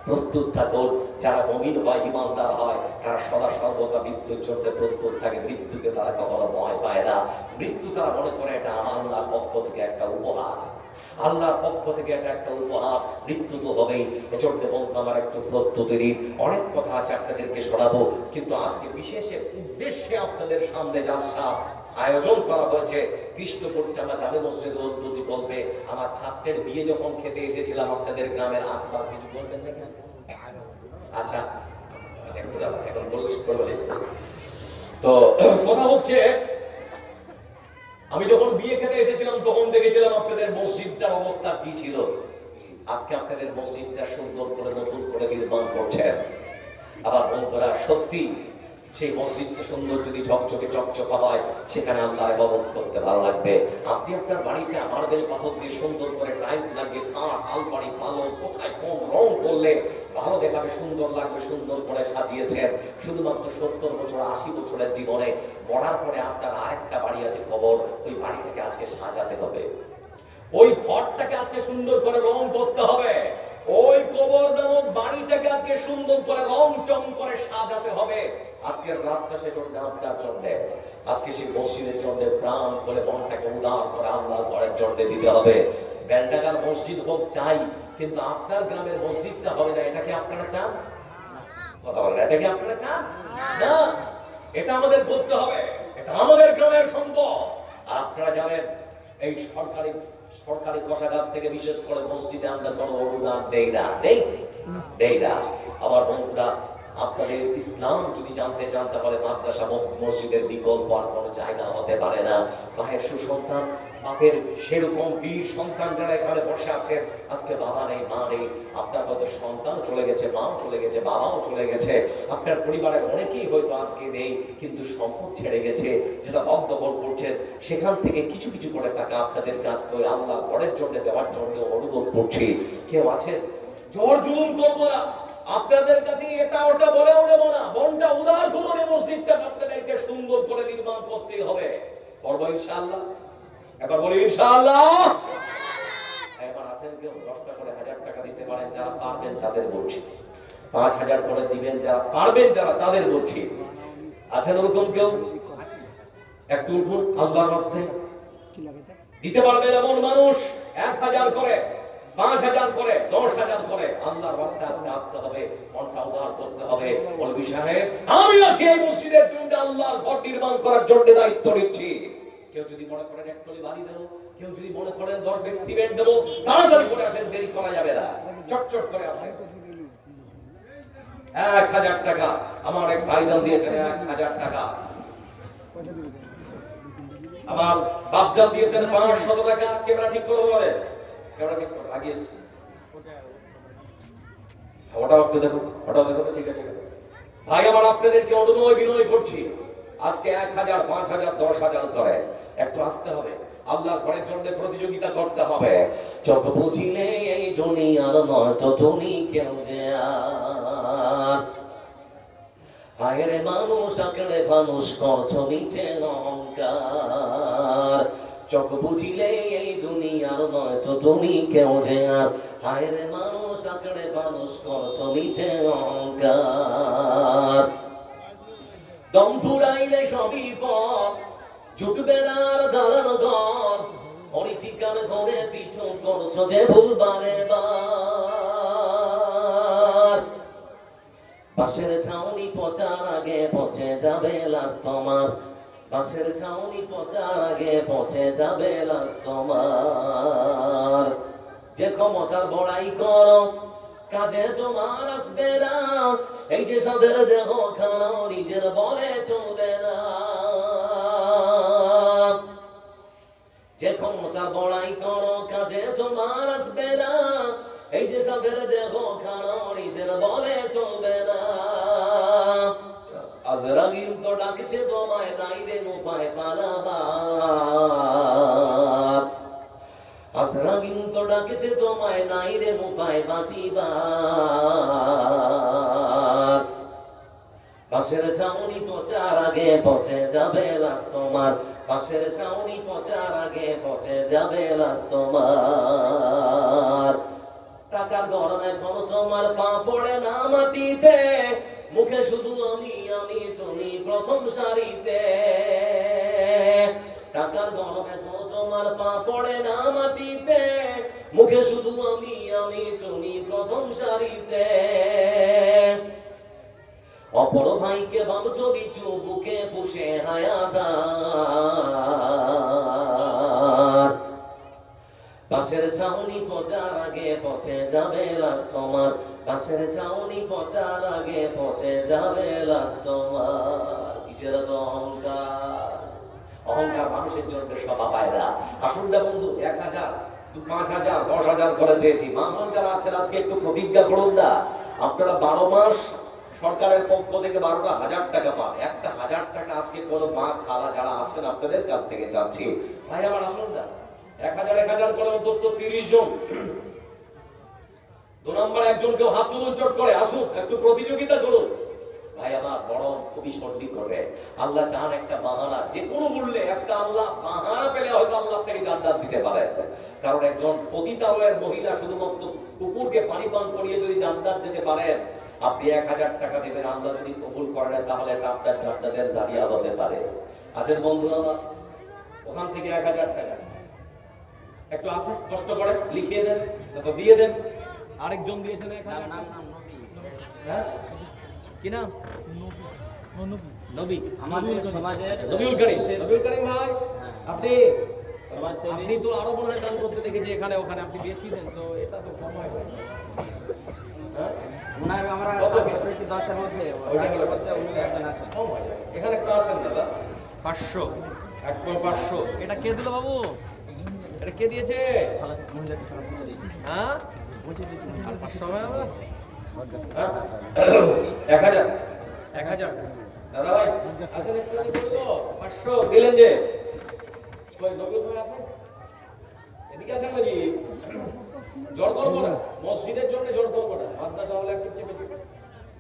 S1: প্রস্তুত থাকুন। যারা মুমিন হয়, ইমানদার হয়, তারা সদা সর্বদা মৃত্যুর জন্য প্রস্তুত থাকে। মৃত্যুকে তারা কখনো ভয় পায় না। মৃত্যু তারা মনে করে এটা আমার আল্লাহর পক্ষ থেকে একটা উপহার, আল্লাহর পক্ষ থেকে এটা একটা উপহার। মৃত্যু তো হবেই। এজন্য বন্ধু আমার, একটু প্রস্তুতি নিন। অনেক কথা আছে আপনাদেরকে শোনাবো, কিন্তু আজকে বিশেষ উদ্দেশ্যে আপনাদের সামনে জালসা আয়োজন করা হয়েছে কৃষ্ণপুর জামে মসজিদের উদ্যোগী কল্পে। আমার ছাত্রের বিয়ে যখন খেতে এসেছিলাম আপনাদের গ্রামের, আপনারা কিছু বলবেন নাকি? আচ্ছা, এখন বললে তো কথা হচ্ছে, আমি যখন বিয়ে খেতে এসেছিলাম তখন দেখেছিলাম আপনাদের মসজিদটার অবস্থা কি ছিল। আজকে আপনাদের মসজিদটা সুন্দর করে নতুন করে নির্মাণ করছেন। আবার বন্ধুরা, সত্যি সেই মসজিদটা সুন্দর যদি ঝকঝকে চকচকা হয়, সেখানে আল্লাহর ইবাদত করতে ভালো লাগবে। আপনি আপনার বাড়িটা মার্বেল পাথর দিয়ে সুন্দর করে টাইলস লাগিয়ে, খাট, আলমারি, পালং কোথায় কোন রং করলে ভালো দেখাবে, সুন্দর লাগবে, সুন্দর করে সাজিয়েছেন। শুধুমাত্র 70 বছর 80 বছরের জীবনে মরার পরে আপনার আরেকটা বাড়ি আছে, কবর। ওই বাড়িটাকে আজকে সাজাতে হবে, ওই ঘরটাকে আজকে সুন্দর করে রং করতে হবে, ওই কবর নামক বাড়িটাকে আজকে সুন্দর করে রং চং করে সাজাতে হবে। আজকের রাতটা সে জন্য আপনার জন্য, আজকে সেই মসজিদের জন্য প্রাণ করে মনটাকে উদার করে আল্লাহর ঘরের জন্য দিতে হবে। বেলডাঙ্গার মসজিদ হোক চাই, কিন্তু আপনার গ্রামের মসজিদটা হবে না। এটাকে আপনারা চান? কথা বলেন, এটা কি আপনারা চান? না, এটা আমাদের করতে হবে। এটা আমাদের গ্রামের সম্পদ। আর আপনারা জানেন, এই সরকারি কোষাগার থেকে বিশেষ করে মসজিদে আমরা কোনো অনুদান দেই না। আমার বন্ধুরা, আপনাদের ইসলাম যদি জানতে চান, তাহলে মাদ্রাসা মসজিদের বিকল্প আর কোনো জায়গা হতে পারে না। মায়ের সুসন্তান, বাপের সেরকম বীর সন্তান যারা এখানে বসে আছেন, আজকে বাবা নেই, মা নেই, আপনার হয়তো সন্তানও চলে গেছে, মাও চলে গেছে, বাবাও চলে গেছে, আপনার পরিবারের অনেকেই হয়তো আজকে নেই, কিন্তু সম্পদ ছেড়ে গেছে, যেটা দখল করছেন, সেখান থেকে কিছু কিছু করে টাকা আপনাদেরকে আজকে ওই আল্লাহর ঘরের জন্য দেওয়ার জন্য অনুরোধ করছি। কেউ আছেন? জোর জুলুম করবো না, আপনাদের কাছে এটা ওটা বলেও নেব না। মনটা উদার করুন, এই মসজিদটা আপনাদেরকে সুন্দর করে নির্মাণ করতেই হবে। করবো ইনশাআল্লাহ। এবার বলি ইনশাআল্লাহ। এবার আছেন কেউ 10 টাকা করে 1000 টাকা দিতে পারেন, যারা পারবেন তাদের বলছি। 5000 করে দিবেন যারা পারবেন, যারা তাদের বলছি। আছেন ওরকম কেউ? একটু উঠুন আল্লাহর রাস্তে। দিতে পারবেন এমন মানুষ 1000 করে, 5000 করে, 10000 করে আল্লাহর রাস্তায় আজকে আসতে হবে, মনটা উদার করতে হবে। বলবি সাহেব, আমি আছি এই মসজিদের জন্য, আল্লাহর ঘর নির্মাণ করার জন্য দায়িত্ব নিচ্ছি। কেউ যদি মনে করেন একটলি বাড়ি দেবো, কেউ যদি মনে করেন 10 ব্যাগ সিমেন্ট দেবো, তাড়াতাড়ি করে আসেন, দেরি করা যাবে না, চটচট করে আসেন। 1000 টাকা আমার এক ভাইজান দিয়েছেন, 1000 টাকা। আমার বাপজান দিয়েছেন 500 টাকা। ক্যামেরা ঠিক করে বলে, ক্যামেরা ঠিক করে আগে এসে ওটাও একটু দেখো, ওটাও দেখো তো, ঠিক আছে ভাই। আমার আপনাদেরকে অনুনয় বিনয় করছি, আজকে 1000, 5000, 10000 করে একটু আসতে হবে, আল্লাহর ঘরের জন্য প্রতিযোগিতা করতে হবে। চোখ বুঝিলে এই দুনিয়ার নয় তো তুমি কেউ যে হায়রে মানুষ আঁকড়ে মানুষ করছো নিচে অহংকার। চোখ বুঝিলে এই দুনিয়ার নয় তো তুমি কেউ যে আর হায়রে মানুষ আঁকড়ে মানুষ করছো নিচে অহংকার। দম ফুরাইলে সবই পর, জুটবে না আর দালান ঘর, পরিচিকার ঘরে পিছু করছো যে ভুলবারে বার। বাঁশের ছাউনি পচার আগে পচে যাবে লাশ তোমার, বাঁশের ছাউনি পচার আগে পচে যাবে লাশ তোমার। যে ক্ষমতার বড়াই করো কাজে তোমার আসবে না, এই যে সাদের দেহ খানাও নিজের বলে চলবে না। যে ক্ষমতার বড়াই করো কাজে তোমার আসবে না, এই যে সাদের দেহ খানাও নিজের বলে চলবে না। আজরাইল তো ডাকছে তোমায়, নাই রে উপায় পালাবার। আজরাইল তো ডাকছে তোমায়, নাই রে উপায় বাঁচিবার। পাশের ছাউনি পচার আগে পচে যাবে লাশ তোমার, পাশের ছাউনি পচার আগে পচে যাবে লাশ তোমার। টাকার গরম এখন তোমার পা পড়ে না মাটিতে, মুখে শুধু আমি আমি তুমি প্রথম সারিতে। টাকার গরম এখন তোমার পা পড়ে না মাটিতে, মুখে শুধু আমি আমি তুমি প্রথম সারিতে। অপর ভাইকে ভাবছো নিচু বুকে পুষে হায়াতার। পাশের ছাউনি পচার আগে পচে যাবে লাশ তোমার, পাশের ছাউনি পচার আগে পচে যাবে লাশ তোমার। কিসের তো অহংকার, অহংকার মানুষের জন্য সভা পায় না। আসুন না বন্ধু, 1000 5000 10,000 করে চেয়েছি। মা বোন যারা আছেন আজকে একটু প্রতিজ্ঞা করুন না, আপনারা 12 মাস সরকারের পক্ষ থেকে 12টা 1000 টাকা পান। একটা 1000 টাকা আজকে কোনো মা খালা যারা আছেন আপনাদের কাছ থেকে চাচ্ছি। ভাই আমার আসুন না, 1000 করে অন্তত 30 জন। 2 নম্বর একজনকেও হাত তুলুন চট করে, আসুন একটু প্রতিযোগিতা করুন। ভাই আমার বড় খুবই সর্দি করে আল্লাহ চান একটা বাহানা, যে কোনো মূল্যে একটা আল্লাহ বাহানা পেলে হয়তো আল্লাহ থেকে জান্নাত দিতে পারে। কারণ একজন পতিতালয়ের মহিলা শুধুমাত্র কুকুরকে পানি পান করিয়ে যদি জান্নাত যেতে পারেন, আপনি 1000 টাকা দেবেন, আল্লাহ যদি কবুল করেন তাহলে এটা আপনার জান্নাতের জারিয়া হতে পারে। আছেন বন্ধু আমার, ওখান থেকে 1000 টাকা একটু আছে কষ্ট করে লিখিয়ে দেন, তো দিয়ে দেন। আরেকজন দিয়েছেন 1000 হ্যাঁ কি নাম? নবী, আমাদের সমাজের নবীউল করিম। নবীউল করিম ভাই, আপনি আপনি তো আরো মনে হয় দান করতে দেখেছি এখানে ওখানে, আপনি বেশি দেন তো, এটা তো কম হয়। মনে হয় আমরা 10 এর মধ্যে কম হয়। এখানে একটু আসেন দাদা, 500 500 এটা কে দিল বাবু? এটা কে দিয়েছে? হ্যাঁ আর 500 হবে আমরা 1000 দাদা ভাই আসেন একটু দেখো। 500 দিলেন যে কই নবীল ভাই আছেন? এদিকে আসেন নাকি? জোর করবো না, মসজিদের জন্য জোর করবো না, মাদ্রাসা হলে একটু চেপে চেপে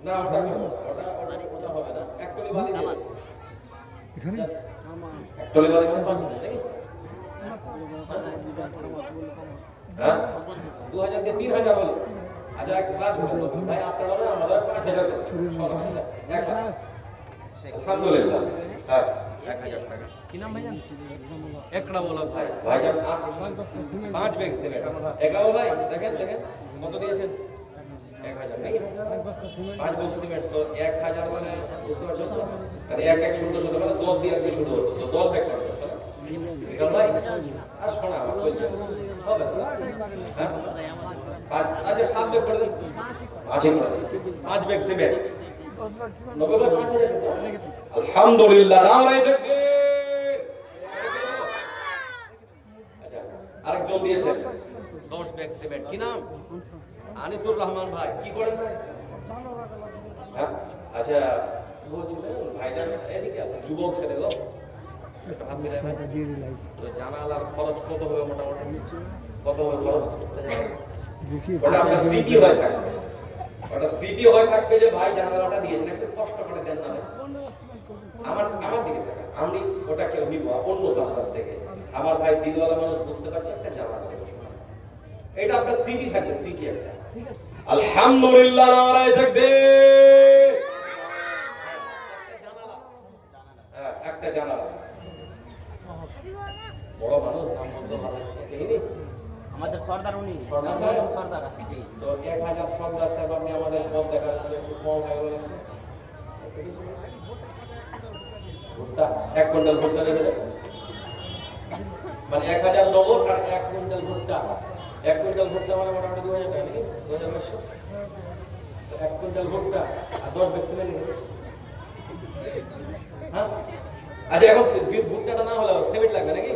S1: না, ওটা ওটা হবে না। একটুলি বালি দিয়ে এখানে একটুলি বালি মানে 5000 নাকি? হ্যাঁ 2000 দিয়ে 3000 হলো। আচ্ছা এক কাজ করুন ভাই, আপনারা না আমাদের 5000 আলহামদুলিল্লাহ। হ্যাঁ 1000 টাকা। কি নাম ভাইজান? একড়া বলা ভাই। ভাইজান 5 ব্যাগ সিমেন্ট। একড়া ভাই দেখেন দেখেন কত দিয়েছেন? 1000 নাকি? 5 ব্যাগ সিমেন্ট তো 1000 মানে বুঝতে পারছেন তো? আর 1100 মানে 10 দিয়ে আপনি শুরু হতো, তো 10 ব্যাগ করতে হবে। বিকাল ভাই আর শোনা আমার কই হবে? হ্যাঁ আচ্ছা 7 ব্যাগ করে দেন। 5 ব্যাগ সিমেন্ট 90 ভাই 5000 টাকা। আলহামদুলিল্লাহ, নারায়ে তাকবীর। আচ্ছা আরেকজন দিয়েছেন 10 ব্যাগ সিমেন্ট। কি নাম? আনিসুর রহমান ভাই। কি করেন ভাই? হ্যাঁ আচ্ছা বলছিলেন ভাইজান এদিকে আছে, যুবক ছেলে গো, একটা হাত মিলাই তো জানালার খরচ কত হবে মোটামুটি? কত হবে খরচ? ওটা আপনার স্মৃতি হয়ে থাকবে, ওটা স্মৃতি হয়ে থাকবে যে ভাই জানালাটা দিয়েছেন, একটু কষ্ট করে দেন না। আমার দিকে থাকে, আমি ওটা কেউ নিব অন্য কাছ থেকে। আমার ভাই দিলওয়ালা মানুষ, বুঝতে পারছে একটা জানালা দেবো, এটা আপনার স্মৃতি থাকে, স্মৃতি একটা। আলহামদুলিল্লাহ, নারায়ে তাকবীর। একটা জানালা, একটা জানালা
S2: বড় মানুষ নাম বলতে ভালো লাগছে।
S3: আমাদের সর্দার উনি
S2: সর্দার সাহেব?
S3: সর্দার জি।
S2: তো 1000 সর্দার সাহেব আপনি আমাদের পথ দেখার জন্য একটু কম হয়ে গেল। ভুট্টা 1 কুইন্টাল ভুট্টা দেবে না? মানে 1000 নগদ আর 1 কুইন্টাল ভুট্টা। 1 কুইন্টাল ভুট্টা মানে মোটামুটি 2000 টাকা নাকি? 2500। 1 কুইন্টাল ভুট্টা আর 10 ব্যাগ সিমেন্ট নেবে। হ্যাঁ? আচ্ছা এখন ভুট্টাটা না হলে সিমেন্ট লাগবে নাকি?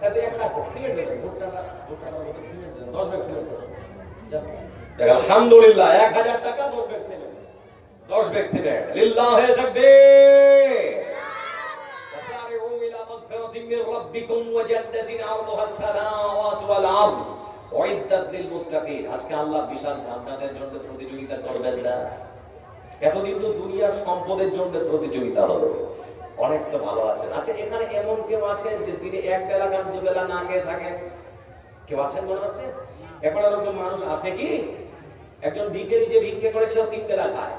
S2: তাতে এক কাজ করো, সিমেন্ট দেবেন। ভুট্টাটা সিমেন্ট দেবেন। 10 ব্যাগ সিমেন্ট দেবেন।
S1: আলহামদুলিল্লাহ 1000 টাকা 10 ব্যাগ সিমেন্ট। 10 ব্যাগ সিমেন্ট লিল্লাহি তাকবীর। ওয়াসারিউ ইলা মাগফিরাতিন মির রাব্বিকুম ওয়া জান্নাতিন আরদুহা আস-সামাওয়াতু ওয়াল আরদ উইদ্দাত লিল মুত্তাকিন। আজকে আল্লাহ বিশাল জান্নাতের জন্য প্রতিযোগিতা করবেন না। এতদিন তো দুনিয়ার সম্পদের জন্য প্রতিযোগিতা হলো। অনেক তো ভালো আছেন। আচ্ছা এখানে এমন কেউ আছেন যে দিনে এক বেলা খান দুবেলা না খেয়ে থাকে? কেউ আছেন মনে হচ্ছে? এখন এরকম মানুষ আছে কি? একজন ভিখারি যে ভিক্ষে করে সেও 3 বেলা খায়,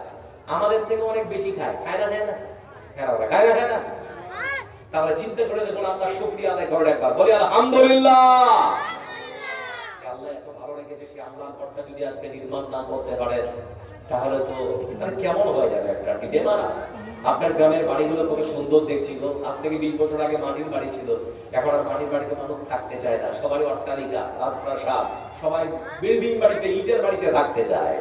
S1: আমাদের থেকে অনেক বেশি খায়। খায় না? খায় না? খায় না? তাহলে চিন্তা করে দেখুন, আল্লাহর শুকরিয়া আদায় করেন একবার, বলি আলহামদুলিল্লাহ। আল্লাহ এত ভালো রেখেছে, সেই আল্লাহর ঘরটা যদি আজকে নির্মাণ না করতে পারেন তাহলে তো মানে কেমন হয়ে যাবে একটা কি বেমানা। আপনার গ্রামের বাড়িগুলো কত সুন্দর দেখছিল, আজ থেকে 20 বছর আগে মাটির বাড়ি ছিল, এখন আর মাটির বাড়িতে মানুষ থাকতে চায় না। সবারই অট্টালিকা, রাজপ্রাসাদ, সবাই বিল্ডিং বাড়িতে, ইটের বাড়িতে থাকতে চায়।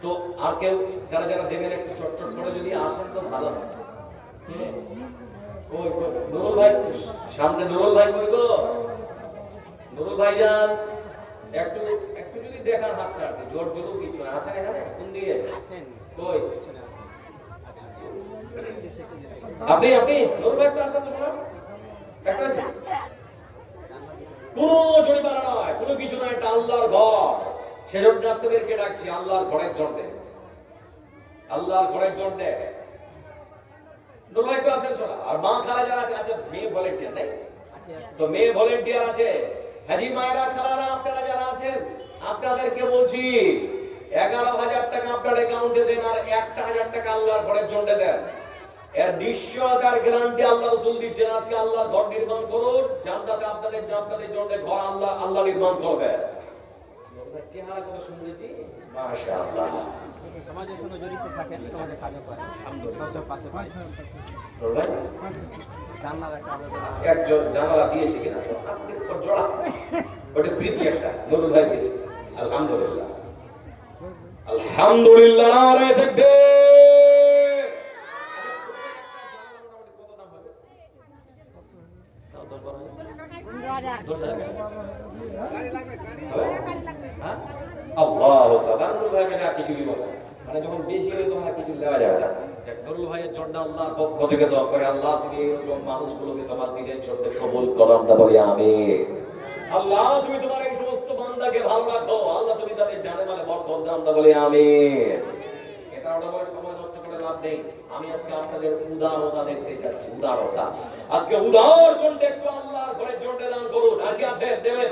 S1: তো আর কেউ যারা যারা দেবেন একটু চটচট করে যদি আসেন তো ভালো হয়। ওই নুরুল ভাই সামনে, নুরুল ভাই কই গো? নুরুল ভাই যান একটু একটু যদি দেখার হাতটা আর কি, জোর জোর কিছু আছে না এখানে? কোন দিকে
S3: আসেন
S1: কই
S2: আপনি নুরুল ভাই একটু আসেন তো, শোনো একটা আছে। কোনো জরিমানা নয়, কোনো কিছু নয়, এটা আল্লাহর ঘর। সেজন্য আপনাদেরকে ডাকছি আল্লাহর ঘরের জন্য, আল্লাহর ঘরের জন্য। নুরুল ভাই একটু আসেন শোনা। আর মা খালা যারা আছে, আচ্ছা মেয়ে ভলেন্টিয়ার নাই তো মেয়ে ভলেন্টিয়ার আছে, হাজি মায়েরা খালারা আপনারা যারা আছেন, আপনাদেরকে বলছি 11,000 টাকা আপনার অ্যাকাউন্টে দেন আর 1,000 টাকা আল্লাহর ঘরের জন্য দেন। এর নিশ্চয়তার গ্যারান্টি আল্লাহ রাসূল দিচ্ছেন। আজকে আল্লাহর ঘর নির্মাণ করুন, জান্নাতে আপনাদের জন্য ঘর আল্লাহ নির্মাণ করবেন। চেহারা কত সুন্দর জি, মাশাআল্লাহ।
S3: সমাজের সঙ্গে জড়িত থাকেন, সমাজে কাজও করেন, সব পাশে পাই। জানলার একটা
S2: একজন জানালা দিয়েছে কিনা তো আপনি জোড়া ওটা স্মৃতি একটা নুরুল ভাই দিয়েছে। আলহামদুলিল্লাহ, আলহামদুলিল্লাহ, নারে তাকবীর। কত দাম হবে? 10-12 আল্লাহু সাবান। নুরুল ভাইয়ের কাছে আর কিছু দিব না, মানে যখন বেশি হয় তখন আর কিছু দেওয়া যাবে না। নুরুল ভাইয়ের জন্য আল্লাহর পক্ষ থেকে দোয়া করে, আল্লাহ তুমি এরকম মানুষগুলোকে তোমার দিনের জন্য কবুল করো, আমরা বলি আমিন। আল্লাহ তুমি তোমার এই সমস্ত বান্দাকে ভালো রাখো, আল্লাহ তুমি তাদের জানে মালে বরকত দাও, আমরা বলি আমিন। এটা ওটা বলে সময় নষ্ট করে লাভ নেই। আমি আজকে আপনাদের উদারতা দেখতে চাচ্ছি, উদারতা। আজকে উদার কণ্ঠে একটু আল্লাহর ঘরের জন্য দান করুন। আর কি আছে দেবেন?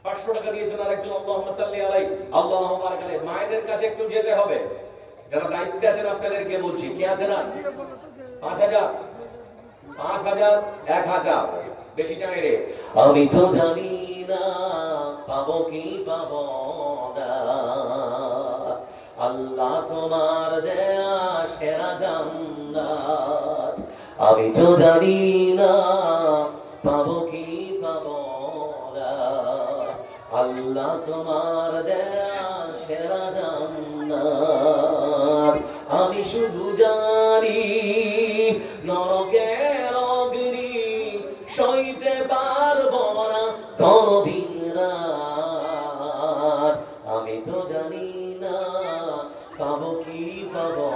S2: 500 টাকা দিয়েছেন আর একজন আল্লাহুম্মা সাল্লি আলাইহি আল্লাহুম্মা বারাক আলাইহি। মায়েদের কাছে একটু যেতে হবে, যারা দায়িত্বে আছেন আপনাদেরকে বলছি। কে আছে না? 5000 1000 বেশি চাই রে। আমি তো জানি না পাবো কি পাবো না, আল্লাহ তোমার দেয়া সেরা জান্নাত। আমি তো জানি না পাবো কি পাবো না, আল্লাহ তোমার দেয়া সেরা জান্নাত। আমি শুধু জানি নরকের অগ্নি সইতে পারবো না কোনদিন রাত। আমি তো জানি না পাবো কি পাবো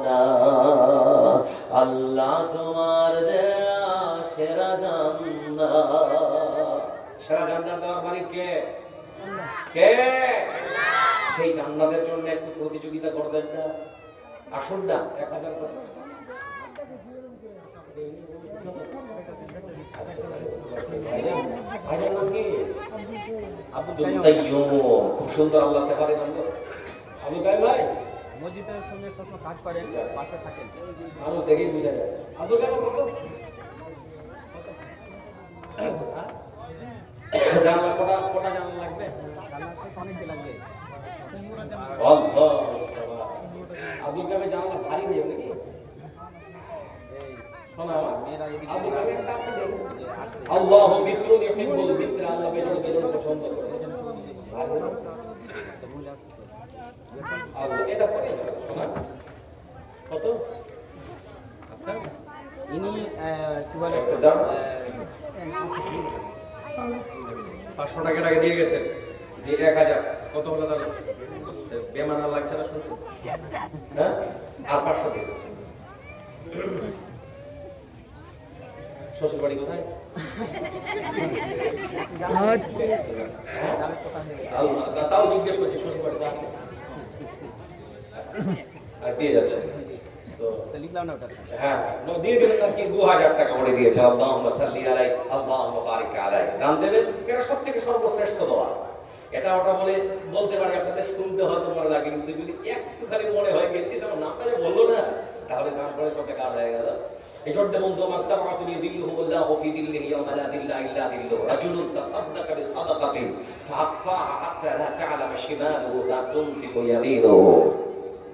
S2: না, আল্লাহ তোমার দেয়া সেরা জান্নাত। সেরা জান্নাত দেওয়ার মালিক কে? কে? সেই জান্নাতের জন্য একটু প্রতিযোগিতা করবেন না? আসুন না 1000 টাকা। আব্দুল কাইয়্যুম, খুব সুন্দর আল্লাহ সেফারে নাম। আব্দুল কাইয়্যুম ভাই
S3: মসজিদের সঙ্গে সবসময় কাজ করেন, পাশে থাকেন,
S2: মানুষ দেখেই বুঝা যায়। আব্দুল কাইয়্যুম কত? জানলা কোটা জানলা লাগবে?
S3: জানলা সে অনেক লাগবে।
S2: আব্দুল কাদের জানলা ভারী হয়ে যাবে নাকি? শোনা
S3: মেয়েরা এদিকে
S2: আব্দুল কাদের একটা আপনি দেখুন।
S3: যে আসছে
S2: আল্লাহু বিত্রুন ইউহিব্বুল বিত্র, আল্লাহ বেজোড় পছন্দ করে। ভারী হয়ে যাবে।
S3: তো ভুলে আসছে তো।
S2: আল্লাহ এটা করে দেবে, শোনা কত? আচ্ছা
S3: ইনি কি বলে
S2: দাম? 500 টাকা দিয়ে গেছেন, দিয়ে 1000 কত হলো তাহলে? বেমানা লাগছে না শুনতে? হ্যাঁ, আর 500 দিয়ে শ্বশুর বাড়ি কোথায়? আল্লাহ, তাও জিজ্ঞেস করছি শ্বশুর বাড়িতে আছে? আর দিয়ে যাচ্ছে তো
S3: তো লিখলাম না ওটা।
S2: হ্যাঁ, দিয়ে দিবেন আর কি 2000 টাকা করে দিয়েছে। আল্লাহুম্মা সাল্লি আলাই আল্লাহুম্মা বারিক আলাই। দান দেবেন, এটা সবথেকে সর্বশ্রেষ্ঠ দোয়া। এটা ওটা বলতে পারি, আপনাদের শুনতে হয়তো মনে লাগে, কিন্তু যদি একটু খালি মনে হয় গিয়েছে আমার নামটা যে বললো না, তাহলে নাম করে সব কাজ হয়ে গেল। এই ছোট্ট বন্ধু মাসতাবাতু ইয়াদিল্লুহুল্লাহু ফি দিল্লিহি ইয়াওমা লা দিল্লা ইল্লা দিল্লুহু, রাজুলুন তাসাদদাকা বিসাদাকাতিন ফাআফাহা হাত্তা লা তা'লামা শিমালুহু মা তুনফিকু ইয়ামিনুহু।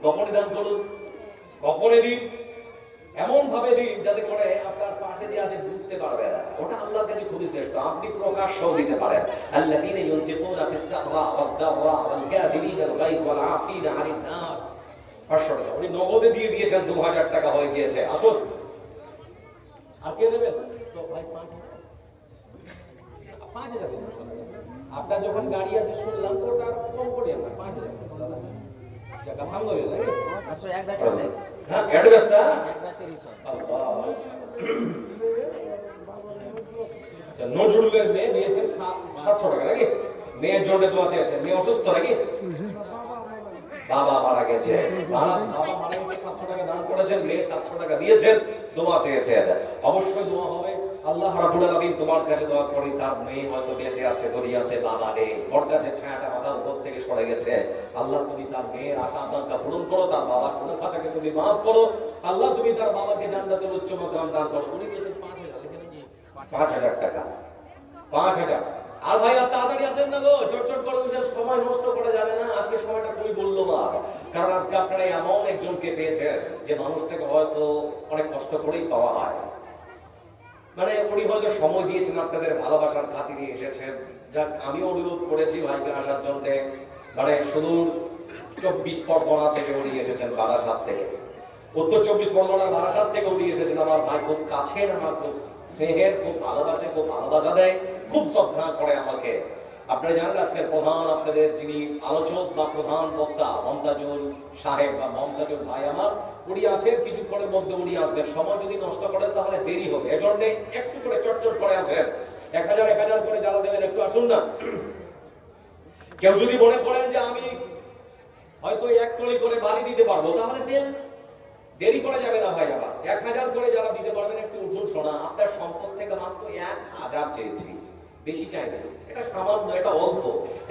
S2: গোপনে দান করুন, গোপনে দিন, এমন ভাবে দিন যাতে করে আপনার পাশে যে আছে বুঝতে পারবে না। ওটা আল্লাহর কাছে খুবই শ্রেষ্ঠ। আপনি প্রকাশ্যও দিতে পারেন। আল্লাযীনা ইউনফিকুনা ফিস সাররা ওয়াদ দাররা ওয়াল কাযিমিনা আল গায়ব ওয়াল আফিনা আনিন নাস। 500 টাকা উনি নগদে দিয়ে দিয়েছেন, 2000 টাকা হয়ে গিয়েছে। আসুন, আর কে দেবেন? তো ভাই 5000 আপনার যখন গাড়ি আছে শুনলাম, তো ওটা আর কম করে না, 5000 টাকা ভাঙ হয়ে যায়।
S3: আসলে এক ব্যাচ আছে,
S2: হ্যাঁ, অ্যাড্রেসটা
S3: এক ব্যাচেরই সব।
S2: আচ্ছা, নজরুলের মেয়ে দিয়েছেন 700 টাকা নাকি? মেয়ের জন্য দোয়া চেয়েছেন। মেয়ে অসুস্থ নাকি? বাবা মারা গেছে, বাবা মারা গেছে, 700 টাকা দান করেছেন, মেয়ে 700 টাকা দিয়েছেন, দোয়া চেয়েছেন। অবশ্যই দোয়া হবে। আল্লাহ রাব্বুল আলামিন তোমার কাছে দোয়া করি, তার মেয়ে হয়তো বেঁচে আছে, দুনিয়াতে বাবা নেই, ওর কাছে ছায়াটা মাথার উপর থেকে সরে গেছে। আল্লাহ তুমি তার মেয়ের আশা আকাঙ্ক্ষা পূরণ করো, তার বাবার কোনো খাতাকে তুমি মাফ করো। আল্লাহ তুমি তার বাবাকে জান্নাতের উচ্চ মাকাম দান করো। উনি দিয়েছেন 5000 টাকা, 5000। আর ভাই আর তাড়াতাড়ি আসেন না গো, চটচট করে সময় নষ্ট করা যাবে না। আজকে সময়টা খুবই মূল্যবান, কারণ আজকে আপনারা এমন একজনকে পেয়েছেন যে মানুষটাকে হয়তো অনেক কষ্ট করেই পাওয়া হয়। মানে উনি হয়তো সময় দিয়েছেন, আপনাদের ভালোবাসার খাতিরে এসেছেন। যাক, আমি অনুরোধ করেছি ভাইকে আসার জন্য। মানে সুদূর 24 পরগনা থেকে উনি এসেছেন, বারাসাত থেকে, উত্তর 24 পরগনার বারাসাত থেকে উনি এসেছেন। আমার ভাই খুব কাছের, আমার খুব স্নেহের, খুব ভালোবাসে, খুব ভালোবাসা দেয়, খুব শ্রদ্ধা করে আমাকে। আপনারা জানেন আজকের প্রধান, আপনাদের যিনি আলোচক বা প্রধান বক্তা মমতাজুল সাহেব বা মমতাজুল ভাই আমার, উনি আছেন। কিছুক্ষণের মধ্যে উনি আসবেন। সময় যদি নষ্ট করেন তাহলে দেরি হবে, এজন্য একটু করে চটচট করে আসেন। 1000 করে যারা দেবেন একটু আসুন না। কেউ যদি মনে করেন যে আমি হয়তো 1 ট্রলি করে বালি দিতে পারবো, তাহলে দেন, দেরি করা যাবে না ভাই। আবার 1000 করে যারা দিতে পারবেন একটু উঠুন। শোনা, আপনার সম্পদ থেকে মাত্র 1000 চেয়েছি, বেশি চাইবে, এটা সামান্য, এটা অল্প।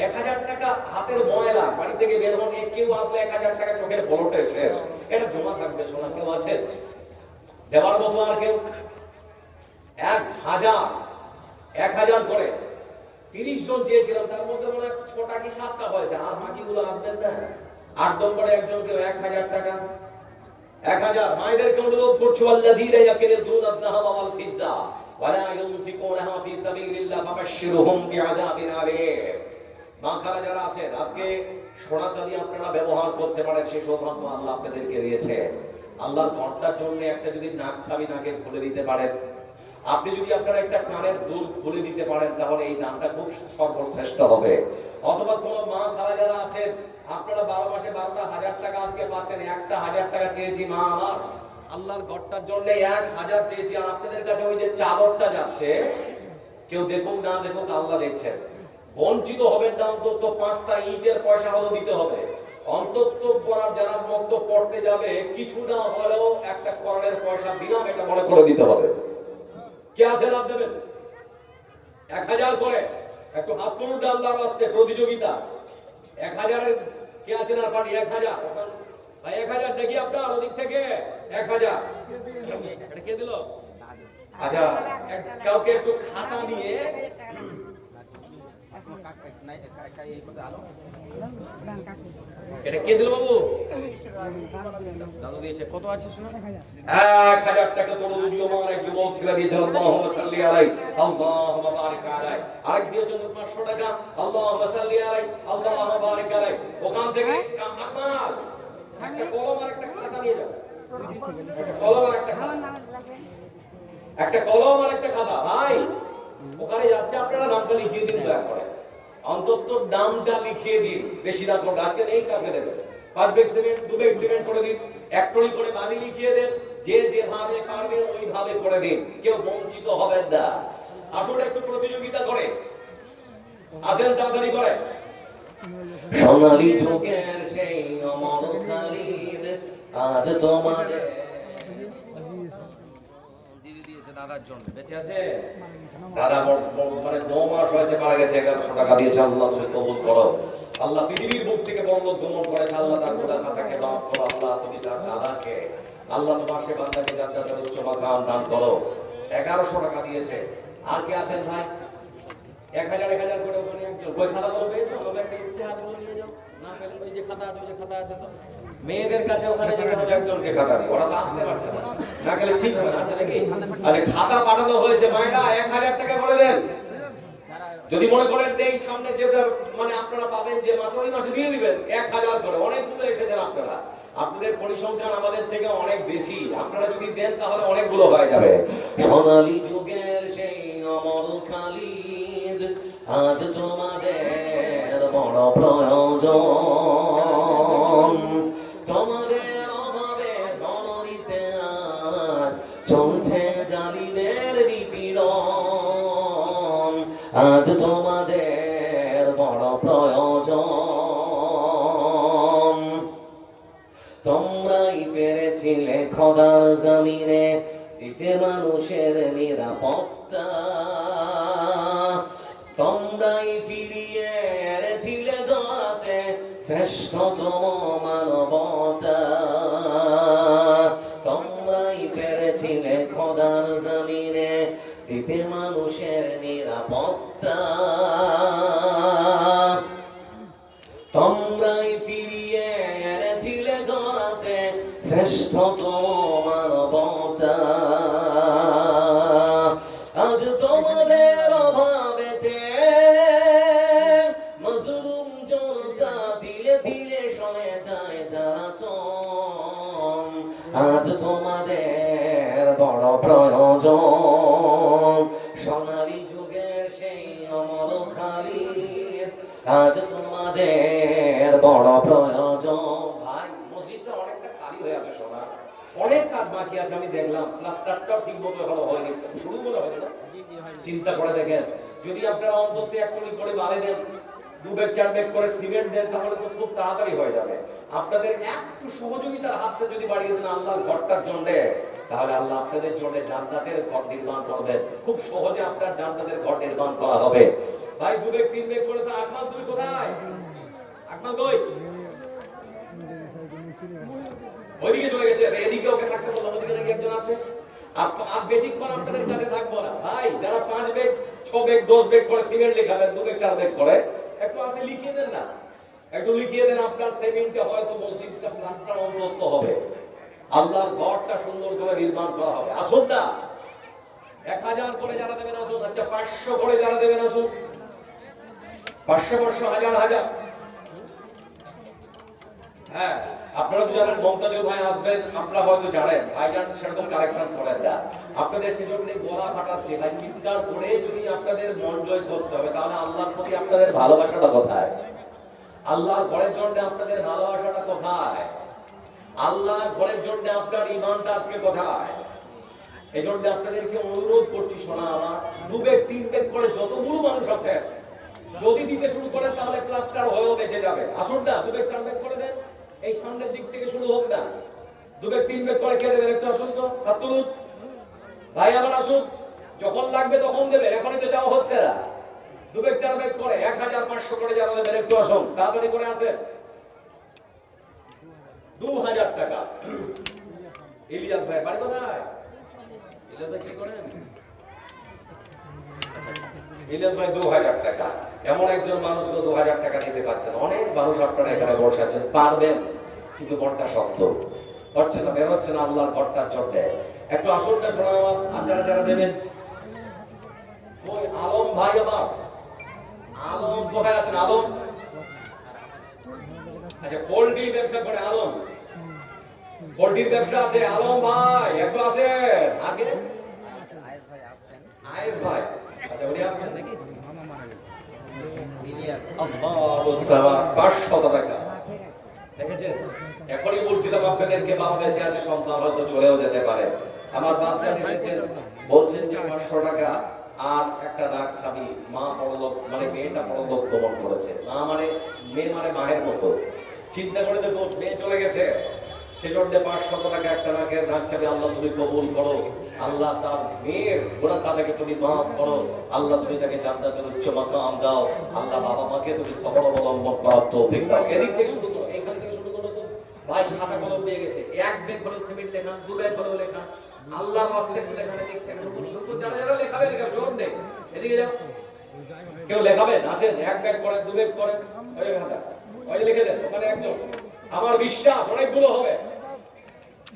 S2: 1000 টাকা হাতের ময়লা, বাড়ি থেকে বের হন, কেউ আসলে 1000 টাকা চোখের পলটে শেষ, এটা জমা থাকবে। শোনা, কেউ আছে দেওয়ার মতো? আর কেউ? 1000 করে 30 জন চেয়েছিলাম, তার মধ্যে মনে হয় 6টা কি 7টা হয়েছে, আর বাকিগুলো আসবেন না। 8 নম্বরে একজন কেউ 1000 টাকা, 1000। মায়েদেরকে অনুরোধ করছি, আল্লাযীনা ইয়াকিনুনা আয-যাহাবা ওয়াল ফিদ্দা ওয়া লা ইউনফিকুনাহা ফি সাবিলিল্লাহ ফাবাশশিরহুম বিআযাবিন আলীম। মা খালা যারা আছেন, আজকে সোনা চাঁদি আপনারা ব্যবহার করতে পারেন, সেই সৌভাগ্য আল্লাহ আপনাদেরকে দিয়েছে। আল্লাহর ঘরটার জন্য একটা যদি নাক ছাবি নাকের খুলে দিতে পারেন, আপনি যদি আপনার একটা কানের দুল খুলে দিতে পারেন, তাহলে এই দানটা খুব সর্বশ্রেষ্ঠ হবে। অথবা কোন মা খালা যারা আছেন, আপনারা 12 মাসে 12টা 1000 টাকা আজকে পাচ্ছেন, একটা 1000 টাকা চেয়েছি মা আমার, আল্লাহর ঘরটার জন্য 1000 চেয়েছি। আর আপনাদের কাছে ওই যে চাদরটা যাচ্ছে, কেউ দেখুক না দেখুক, আল্লাহ দেখছেন। বঞ্চিত হবেন না, অন্তত 5টা ইটের পয়সা হলো দিতে হবে। অন্তত পড়ার যারা মক্তব পড়তে যাবে, কিছু না হলেও একটা কোরআনের পয়সা দিলাম, এটা মনে করে দিতে হবে। কে আছে লাভ দেবেন? 1000 করে একটু হাত তুলুন আল্লাহর রাস্তায়, প্রতিযোগিতা। 1000 এর কে আছেন আর পার্টি? 1000 ভাই, 1000 দেখি আপনার ওদিক থেকে 1000। এটা কে দিল? আচ্ছা, কাউকে একটু খাতা নিয়ে এটা কে দিল বাবু? দাদু দিয়েছে। কত আছে শোনা? 1000 টাকা তোর উদীয়মান এক যুবক ছেলে দিয়েছে। আল্লাহুম্মা সাল্লি আলাইহি আল্লাহুম্মা বারিক আলাইহি। আরেক দিয়েছেন 500 টাকা। আল্লাহুম্মা সাল্লি আলাইহি আল্লাহুম্মা বারিক আলাইহি। ওখান থেকে আপনার একটা কলম আর একটা খাতা নিয়ে যাও। একটা কলম আর একটা খাতা। একটা কলম আর একটা খাতা। ভাই ওখানে যাচ্ছে, আপনারা নামটা লিখিয়ে দিন দয়া করে। অন্তত নামটা লিখিয়ে দিন, বেশি না করুন। আজকে নেই, কালকে দেবেন। 5 ব্যাগ সিমেন্ট, 2 ব্যাগ সিমেন্ট করে দিন, 1 ট্রলি করে বালি লিখিয়ে দেন। যে যেভাবে পারবেন ওইভাবে করে দিন, কেউ বঞ্চিত হবেন না। আসলে একটু প্রতিযোগিতা করে আসেন, তাড়াতাড়ি করে।
S1: সোনালী যুগের সেই অমর খালিদ আজ তোমাদের
S2: দিদি দিয়েছে দাদার জন্য। বেঁচে আছে দাদা, মানে 9 মাস হয়েছে মারা গেছে। 1100 টাকা দিয়েছে। আল্লাহ তুমি কবুল করো। আল্লাহ পৃথিবীর বুক থেকে বড়লোক গমন করেছে। আল্লাহ তার গোটা খাতাকে মাফ করো। আল্লাহ তুমি তার দাদাকে, আল্লাহ তোমার সে বান্দাকে জান্নাতের উচ্চ মাকাম দান করো। 1100 টাকা দিয়েছে। আর কে আছেন ভাই? 1000 করে ওখানে একজন। কই খাতাগুলো পেয়েছো? তবে একটা ইস্তেহারগুলো নিয়ে যাও। না পেলে ওই যে খাতা আছে, ওই যে খাতা আছে তো মেয়েদের কাছে ওখানে যেতে হবে একজনকে খাতা দিয়ে। ওরা তো আসতে পারছে না, না গেলে ঠিক হবে না। আছে নাকি? আচ্ছা, খাতা পাঠানো হয়েছে মায়েরা, 1000 টাকা করে দেন। যদি মনে করেন এই সামনে যেটা মানে আপনারা পাবেন যে মাসে, ওই মাসে দিয়ে দিবেন 1000 করে। অনেকগুলো এসেছেন আপনারা, আপনাদের পরিসংখ্যান আমাদের থেকে অনেক বেশি। আপনারা যদি দেন তাহলে অনেকগুলো হয়ে যাবে।
S1: সোনালী যুগের সেই অমর খালিদ আজ তোমাদের বড় প্রয়োজন। তোমাদের অভাবে ধরণীতে আজ চলছে জালিমের নিপীড়ন। আজ তোমাদের বড় প্রয়োজন। তোমরাই পেরেছিলে খোদার জমিনে দিতে মানুষের নিরাপত্তা। তোমরাই ফিরিয়ে এনেছিলে জড়াতে শ্রেষ্ঠতম মানবতা। তোমরাই পেরেছিলে খোদার জমিনে দিতে মানুষের নিরাপত্তা। তোমরাই ফিরিয়ে এনেছিলে ধরাতে শ্রেষ্ঠতম মানবতা। আজ তোমাদের অভাবেতে মজলুম জনতা ধীরে ধীরে সয়ে যায় জ্বালাতন। আজ তোমাদের বড় প্রয়োজন। সোনালী যুগের সেই অমর খালিদ আজ তোমাদের বড় প্রয়োজন।
S2: ভাই মসজিদটা অনেকটা খালি হয়ে আছে সোনা, অনেক কাজ বাকি আছে। আমি দেখলাম প্লাস্টারটাও ঠিক মতো এখনো হয়নি, শুরু মনে হয়নি না। চিন্তা করে দেখেন, যদি আপনারা অন্তত 1 ট্রলি করে বালি দেন, 2 ব্যাগ 4 ব্যাগ করে সিমেন্ট দেন, তাহলে তো খুব তাড়াতাড়ি হয়ে যাবে। আপনাদের একটু সহযোগিতার হাতটা যদি বাড়িয়ে দেন আল্লাহর ঘরটার জন্য, তাহলে আল্লাহ আপনাদের জন্য জান্নাতের ঘর নির্মাণ করবেন। খুব সহজে আপনার জান্নাতের ঘর নির্মাণ করা হবে। ভাই 2 ব্যাগ 3 ব্যাগ করেছে। আকমাল তুমি কোথায়? আকমাল কই? ওইদিকে চলে গেছে। এদিকে ওকে থাকতে বললাম, ওইদিকে নাকি একজন আছে। আর বেশিক্ষণ আপনাদের কাছে থাকবো না ভাই। যারা 5 ব্যাগ 6 ব্যাগ 10 ব্যাগ করে সিমেন্ট লিখাবেন, 2 ব্যাগ 4 ব্যাগ করে, একটু আসে লিখিয়ে দেন না, একটু লিখিয়ে দেন। আপনার সিমেন্টে হয়তো মসজিদটা প্লাস্টার অন্তত হবে, আল্লাহর ঘরটা সুন্দর করে নির্মাণ করা হবে। আসুন না, 1000 করে যারা দেবেন আসুন। আচ্ছা 500 করে যারা দেবেন আসুন। 500 500 1000 1000। হ্যাঁ, আপনারা তো জানেন মমতাজুল ভাই আসবেন, আপনারা হয়তো জানেন ভাইজান সেরকম কালেকশন করেন না। আপনাদের সেজন্য গলা ফাটাচ্ছে ভাই, চিৎকার করে যদি আপনাদের মন জয় করতে হবে, তাহলে আল্লাহর প্রতি আপনাদের ভালোবাসাটা কোথায়? আল্লাহর ঘরের জন্য আপনাদের ভালোবাসাটা কোথায়? আল্লাহর ঘরের জন্য আপনার ঈমানটা আজকে কোথায়? এজন্য আপনাদেরকে অনুরোধ করছি, শোনা আমার 2 ব্যাগ 3 ব্যাগ করে যতগুলো মানুষ আছে যদি দিতে শুরু করেন তাহলে প্লাস্টার হয়েও বেঁচে যাবে। আসুন না, 2 ব্যাগ 4 ব্যাগ করে দেন। এই সামনের দিক থেকে শুরু হোক না। 2 ব্যাগ 3 ব্যাগ করে কে দেবেন? একটু আসুন তো, হাত তুলুন ভাই, আবার আসুন। যখন লাগবে তখন দেবেন, এখনই তো চাওয়া হচ্ছে না। 2 ব্যাগ 4 ব্যাগ করে 1500 করে যারা দেবেন একটু আসুন, তাড়াতাড়ি করে আসেন। 2000 টাকা। ইলিয়াস ভাই বাড়ি কোথায়? ইলিয়াস ভাই কি করেন? ইলিয়াস ভাই 2000 টাকা। এমন একজন মানুষকে 2000 টাকা দিতে পারছেন। অনেক মানুষ আপনারা এখানে বসে আছেন, পারবেন, কিন্তু মনটা শক্ত হচ্ছে না, বের হচ্ছে না আল্লাহর ঘরটার জন্য। একটু আসলটা শোনা আমার, আর যারা যারা দেবেন। ওই আলম ভাই, আমার আলম কোথায় আছেন? আলম, আচ্ছা পোল্ট্রির ব্যবসা করে আলম, পোল্ট্রির ব্যবসা আছে আলম ভাই, একটু আসেন আগে।
S3: আয়েশ ভাই আসছেন।
S2: আয়েশ ভাই, আচ্ছা উনি আসছেন নাকি?
S3: ইলিয়াস
S2: আল্লাহু সামাদ, 500 টাকা। দেখেছেন, এখনই বলছিলাম আপনাদেরকে, বাবা বেঁচে আছে, সন্তান হয়তো চলেও যেতে পারে। আমার বাপজান এসেছেন, বলছেন যে 500 টাকা আর একটা ডাক ছাবি। মা পরলোক, মানে মেয়েটা পরলোক গমন করেছে। মা মানে মেয়ে, মানে মায়ের মতো। চিন্তা করে দেখো, মেয়ে চলে গেছে, সেজন্য 500 টাকা একটা নাকের ডাক ছাবি। আল্লাহ তুমি কবুল করো, আল্লাহ তার মেয়ের গুনাহ খাতাকে তুমি মাফ করো, আল্লাহ তুমি তাকে জান্নাতের উচ্চ মাকাম দাও, আল্লাহ বাবা মাকে তুমি সবর অবলম্বন করার তৌফিক দাও। এদিক থেকে শুরু করো, এখান থেকে শুরু করো। তো ভাই খাতা কলম দিয়ে গেছে, এক ব্যাগ হলো সিমেন্ট লেখা, দু ব্যাগ হলো লেখা, আল্লাহর ওয়াস্তে লেখা। এদিক থেকে নতুন যারা যারা লেখাবে লেখা, জোর দেখ, এদিকে যাও। কেউ লেখাবেন আছেন? এক ব্যাগ করেন, দু ব্যাগ করেন, ওই খাতা ওই লিখে দেন। ওখানে একজন, আমার বিশ্বাস অনেকগুলো হবে।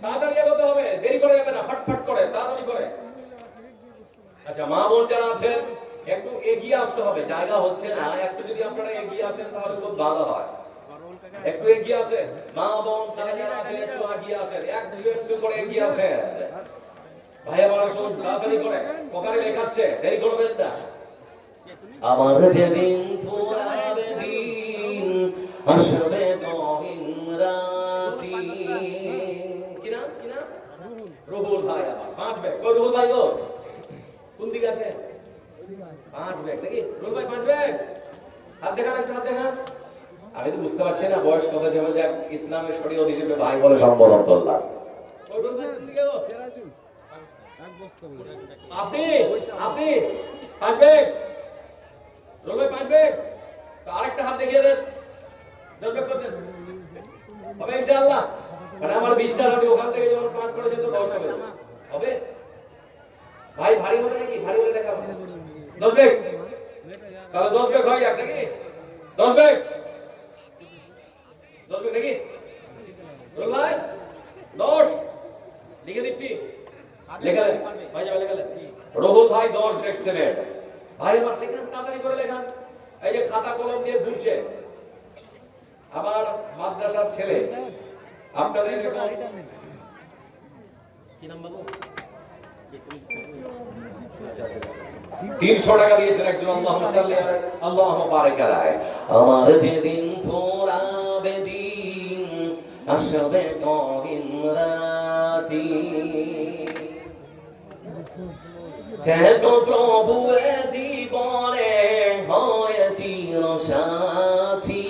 S2: তাড়াতাড়ি এগোতে হবে, দেরি করে যাবে না, ফটফট করে তাড়াতাড়ি করে। আচ্ছা মা বোন যারা আছেন, একটু এগিয়ে আসতে হবে, জায়গা হচ্ছে না। একটু যদি আপনারা এগিয়ে আসেন তাহলে খুব ভালো হয়। একটু এগিয়ে আসেন, মা বোন যারা যারা আছেন একটু এগিয়ে আসেন, একটু একটু করে এগিয়ে আসেন। ভাই আমার আসুন, তাড়াতাড়ি করে। ওখানে লেখাচ্ছে, দেরি করবেন না।
S1: আমার যেদিন ফুরাবে দিন, আসবে গহীন রাতি।
S2: কি নাম, কি নাম? রুহুল ভাই আমার 5 ব্যাগ। ও রুহুল ভাই গো, কোন দিকে আছে? 5 ব্যাগ নাকি? রুহুল ভাই 5 ব্যাগ। হাত দেখান, একটু হাত দেখান। আমি তো বুঝতে পারছি না বয়স কত যাবে, যে ইসলামের শরীয়ত হিসেবে ভাই বলে সম্বোধন করলাম। ও রুহুল ভাই কোন দিকে গো? আপনি আপনি 5 ব্যাগ। রুহুল ভাই 5 ব্যাগ। তো আরেকটা হাত দেখিয়ে দেন, 10 ব্যাগ করতেন হবে ইনশাআল্লাহ। মানে আমার বিশ্বাস, আমি ওখান থেকে যখন 5 করেছে তো 10 হবে। হবে ভাই? ভারী হবে নাকি? ভারী হলে লেখা হবে 10 ব্যাগ। তাহলে 10 ব্যাগ হয়ে যাক নাকি? 10 ব্যাগ, 10 ব্যাগ নাকি? রুল ভাই 10 লিখে দিচ্ছি, লেখালেন ভাই, যাবে লেখালেন। রুহুল ভাই 10 ব্যাগ সিমেন্ট। ভাই আমার লেখান, তাড়াতাড়ি করে লেখান। এই যে খাতা কলম দিয়ে ঘুরছে আমার মাদ্রাসার ছেলে, আপনাদের এরকম কি নাম বাবু? 300 টাকা দিয়েছেন একজন। আল্লাহুম্মা সাল্লি আলাইহি, আল্লাহুম্মা বারিক আলাইহি।
S1: আমার যেদিন ফুরাবে দিন, আসবে গহীন রাতি। দেখো প্রভু এ জীবনে হয় চির সাথী,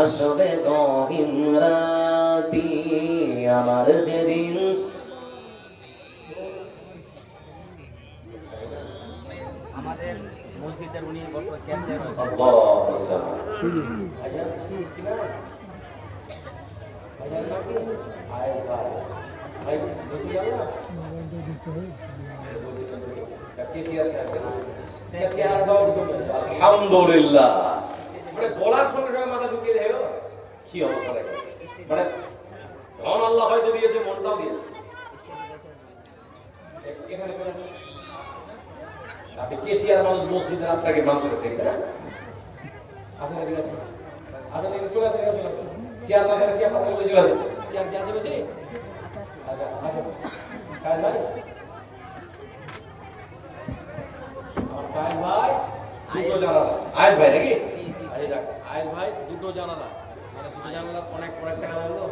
S1: আসবে গহীন রাতি। আমার যেদিন
S3: আমাদের মসজিদের উনি বর্তমান ক্যাশিয়ার আছেন।
S1: আল্লাহু সামাদ।
S2: ভাইয়া কি নাম? ভাইয়া নাম কি? আয়েশ ভাই। ভাই বুঝি গেল না? কেশিয়ার সাহেব সে চেহারা দাও তুমি।
S1: আলহামদুলিল্লাহ।
S2: মানে বলার সঙ্গে সঙ্গে মাথা ঢুকিয়ে দেয়। কি অবস্থা দেখো, মানে ধন আল্লাহ হয়তো দিয়েছে, মনটাও দিয়েছে। এখানে চলে আসুন। আপনি কেশিয়ার মানুষ, মসজিদের আপনাকে মানুষের দেখবেন না। আসেন এদিকে, আসেন আসেন, এদিকে চলে আসেন, চলে আসেন। চেয়ার না করে চেয়ার কথা বলে চলে আসেন। চেয়ার কি আছে বেশি? আচ্ছা আসেন। কাজ ভাই, আমার কাজ ভাই দুটো জানালা। আয়েশ ভাই নাকি? আয়েশ ভাই দুটো জানালা, মানে দুটো জানালা অনেক টাকা লাগলো।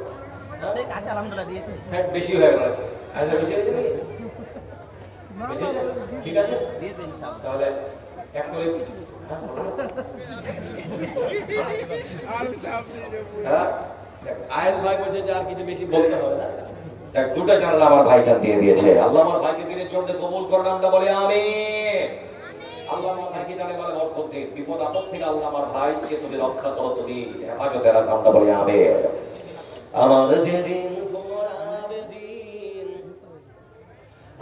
S3: সে কাছে আলহামদুলিল্লাহ দিয়েছে।
S2: হ্যাঁ বেশি হয়ে গেল। আয়েশ ভাই বেশি আছে নাকি? বেশি আছে? ঠিক আছে
S3: দিয়ে দেন ইনশাআল্লাহ।
S2: তাহলে এক করে হ্যাঁ, আয়েশ ভাই বলছে যে আর কিছু বেশি বলতে হবে না।
S1: দেখ, দুটো জানালা আমার ভাইজান দিয়ে দিয়েছে। আল্লাহ আমার ভাইকে দিনের জন্য কবুল করেন, আমরা বলি আমিন। আল্লাহ আমার ভাইকে জানে বলে বরকত দিন, বিপদ আপদ থেকে আল্লাহ আমার ভাইকে তুমি রক্ষা করো, তুমি হেফাজতে রাখো, আমরা বলি আমিন। আমার যেদিন ফুরাবে দিন,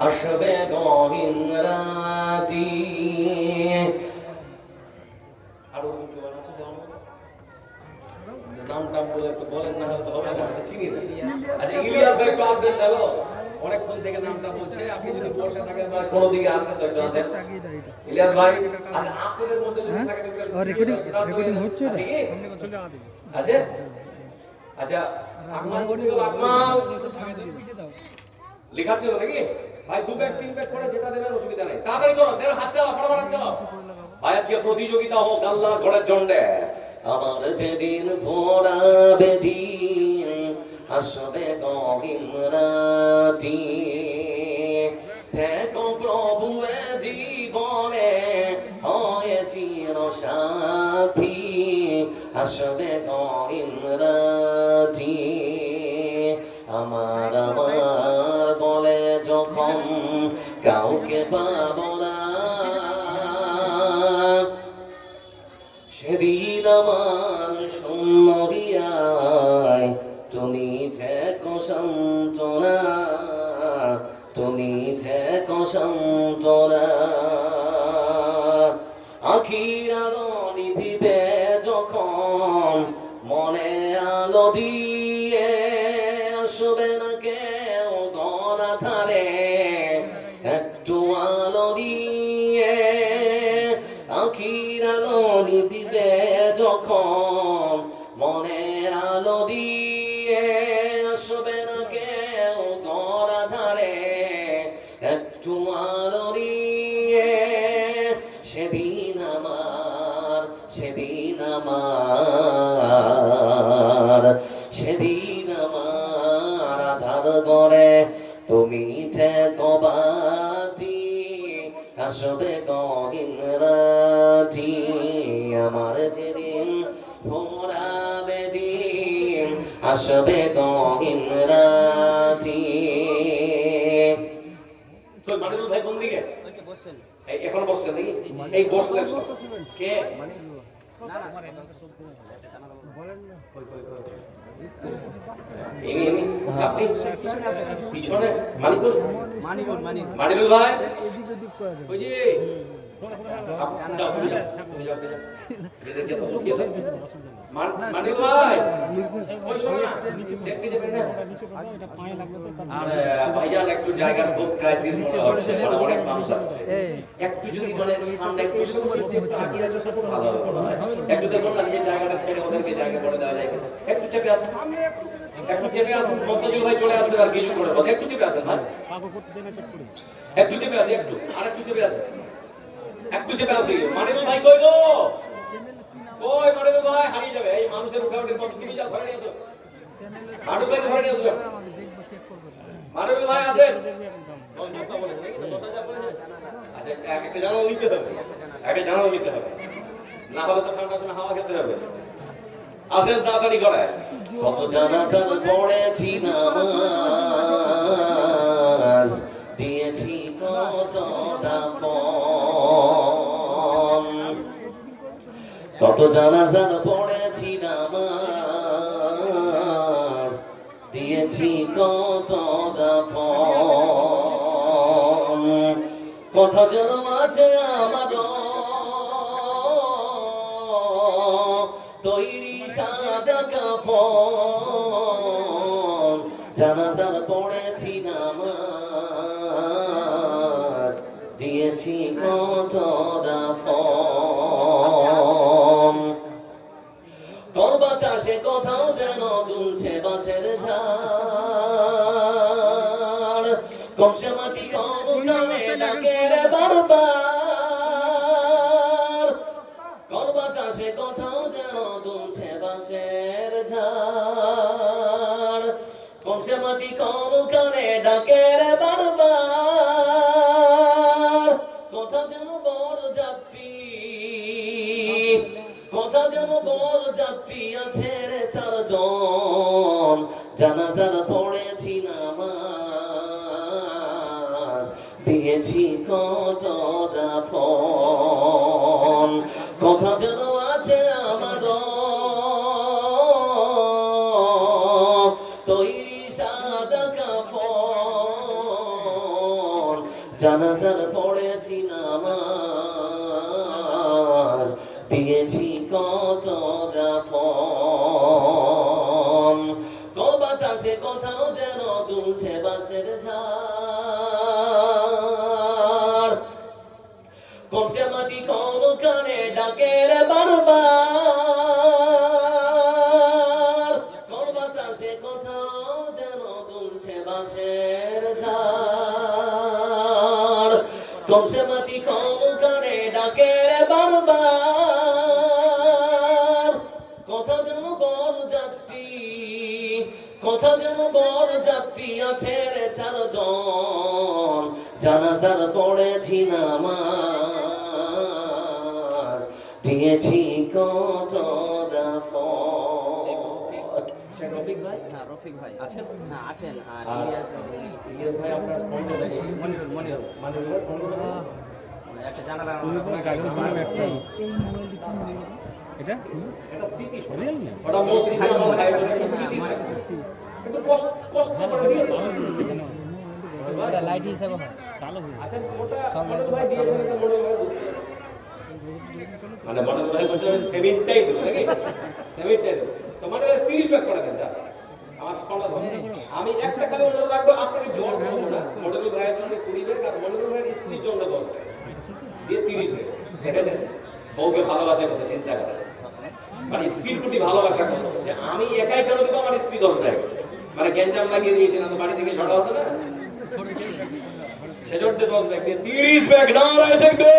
S1: আসবে গহীন রাতি।
S2: বলেন না হলে তো হবে না, আমি চিনি না। আচ্ছা ইলিয়াস ভাই একটু আসবেন না গো, অনেকক্ষণ থেকে নামটা বলছে, আপনি যদি বসে থাকেন বা কোনো দিকে আছেন তো একটু আসেন। ইলিয়াস ভাই, আচ্ছা আপনাদের মধ্যে যদি থাকেন রেকর্ডিং হচ্ছে না? আচ্ছা আচ্ছা আকমাল বলতে গেল, আকমাল লেখাচ্ছে তো নাকি ভাই? 2 ব্যাগ 3 ব্যাগ করে যেটা দেবেন অসুবিধা নেই, তাড়াতাড়ি করো, দেন হাত চালাও, ফটাফট চালাও ভাই। আজকে প্রতিযোগিতা হোক আল্লাহর ঘরের জন্যে।
S1: আমার যেদিন ভোরাবে দিন আসবে গহিমরাটি, দেখো প্রভু এ জীবনে হয় চির সাথী, আসবে গহিমরাটি। আমার আমার বলে যখন কাউকে পাবো না, সেদিন আমার শূন্য গিয়ায় তুমি থেকো সান্ত্বনা, তুমি থেকো সান্ত্বনা। আখির আলো নিভিবে যখন মনে আলো দিয়ে, আসবে না কেউ ধরা ধারে একটু আলো দিয়ে। আখির আলো নিভিবে যখন মনে আলো দিয়ে, আসবে না কেউ ধরা ধারে একটু আলো দিয়ে। সেদিন আমার, সেদিন আমার, সেদিন আমার আধার গড়ে তুমি থেকো বাতি, আসবে গহিমরাটি। আমার যেদিন ভোরাবে দিন আসবে গহিমরাটি।
S2: সই মানিরুল ভাই কোন দিকে?
S3: ওইটা বসছেন
S2: এই এখন বসছেন নাকি? এই বসলেন সব কে?
S3: না না
S2: কই কই কই ইনি আপনি
S3: পিছনে আসে,
S2: পিছনে মানিকুল
S3: মানিরুল
S2: মানিরুল ভাই ওই যে যাও তুমি যাও তুমি যাও এই দেখে তো উঠিয়ে দাও মানিকুল ভাই ওই শোনো না দেখতে যাবেন না? আরে ভাইজান একটু জায়গার খুব ক্রাইসিস মনে হচ্ছে, মানে অনেক মানুষ আসছে, একটু যদি মানে সামনে একটু চাকিয়ে আছে তো খুব ভালো হবে মনে হয়। একটু দেখুন না যে জায়গাটা ছেড়ে ওদেরকে জায়গা করে দেওয়া যায় কিনা। একটু চেপে আসেন, একটু চেপে আসেন, মন্তাজুল ভাই চলে আসবে আর কিছু করে বল। একটু চেপে আসেন ভাই, একটু চেপে আসি, একটু আর একটু চেপে আসেন, একটু চেপে আসি। মানিরুল ভাই কই গো? কই মানিরুল ভাই? হারিয়ে যাবে এই মানুষের উঠাউঠির পদ্ধতি। তুমি যাও ধরে নিয়ে আসো, মানিরুল ভাই ধরে নিয়ে আসো। মানিরুল ভাই আছেন? আচ্ছা একটা জানালা নিতে হবে, একটা জানালা নিতে হবে, না হলে তো ঠান্ডার সময় হাওয়া খেতে হবে। আসেন তাড়াতাড়ি করে।
S1: কত জানাজার পড়েছি নামাজ, দিয়েছি কত দাফন, কত জানাজার পড়েছি নামাজ, দিয়েছি কত দাফন। কথা যেন আছে আমার তৈরি সাদা কাফন, জানাজার পড়েছি নামাজ, দিয়েছি কত দাফন। করবাতাসে কোথাও যেন দুলছে বাঁশের ঝাড়, কমসে মাটি কোন কানে ডাকে রে বারবার। করবাতাসে কোথাও যেন দুলছে বাঁশের ঝাড়, কমসে মাটি কোন কানে ডাকে রে বারবার। কথা যেন বড় যাত্রী, কথা যেন বড় যাত্রী আছে রে চারজন, জানাজার পড়েছি নামাজ, দিয়েছি কত দাফন। কথা যেন আছে আমার তৈরি সাদা কাফন, জানাজার পড়েছি নামাজ, দিয়েছি কত দাফন। বাতাসে কোথাও যেন দুলছে বাঁশের ঝাড়। কোন সে মাটি কোন কানে ডাকে রে বারবার, কোন বাতাসে কোথাও যেন দুলছে বাঁশের ঝাড়। কোন সে মাটি কোন কানে ডাকে রে বারবার, কোথাও যেন বর যাত্রী, কোথাও যেন বর যাত্রী আছে রে চারজন, জানাজার পড়েছি নামাজ, দিয়েছি কত দাফন।
S2: শেখ রফিক ভাই
S3: হ্যাঁ রফিক ভাই
S2: আছেন?
S3: হ্যাঁ আছেন। আর
S2: আর
S3: ইলিয়াস
S2: ইলিয়াস ভাই আপনার বন্ধু নাকি?
S3: মনিরুল মনিরুল
S2: মানিরুলের বন্ধু নাকি?
S3: একটা জানালা
S4: এটা
S2: এটা স্মৃতি শোনা।
S4: রিয়েল না
S2: ওটা মসজিদে আমার ভাইয়ের জন্য স্মৃতি থাকে। একটু কষ্ট করে দিয়ে দেন।
S5: এটা লাইট হিসেবে হয়
S4: কালো হয়ে
S2: আচ্ছা, ওটা মনোজ ভাই দিয়েছেন, এটা মনোজ ভাই বুঝতে পারবে। মানে মনোজ ভাই বলছে আমি সেমিটটাই দেবো নাকি? সেমিটটাই দেবো। তো মনোজ ভাই 30 ব্যাগ করে দেন যা। আমার শোনা ধরে। আমি একটা খালি অনুরোধ রাখবো, আপনাকে জোর করবো না। মনোজ ভাইয়ের জন্য 20 ব্যাগ আর মনোজ ভাইয়ের স্ত্রীর জন্য 10 ব্যাগ। দিয়ে 30 ব্যাগ। দেখেছেন? বউকে ভালোবাসে কত চিন্তা করে। মানে স্ত্রীর প্রতি ভালোবাসা কত, যে আমি একাই কেন দেবো, আমার স্ত্রী 10 ব্যাগ। মানে গ্যাঞ্জাম লাগিয়ে দিয়েছে না তো বাড়ি থেকে ঝগড়া হতো না। সেজন্য 10 ব্যাগ দিয়ে 30 ব্যাগ। নারায়ে তাকবীর,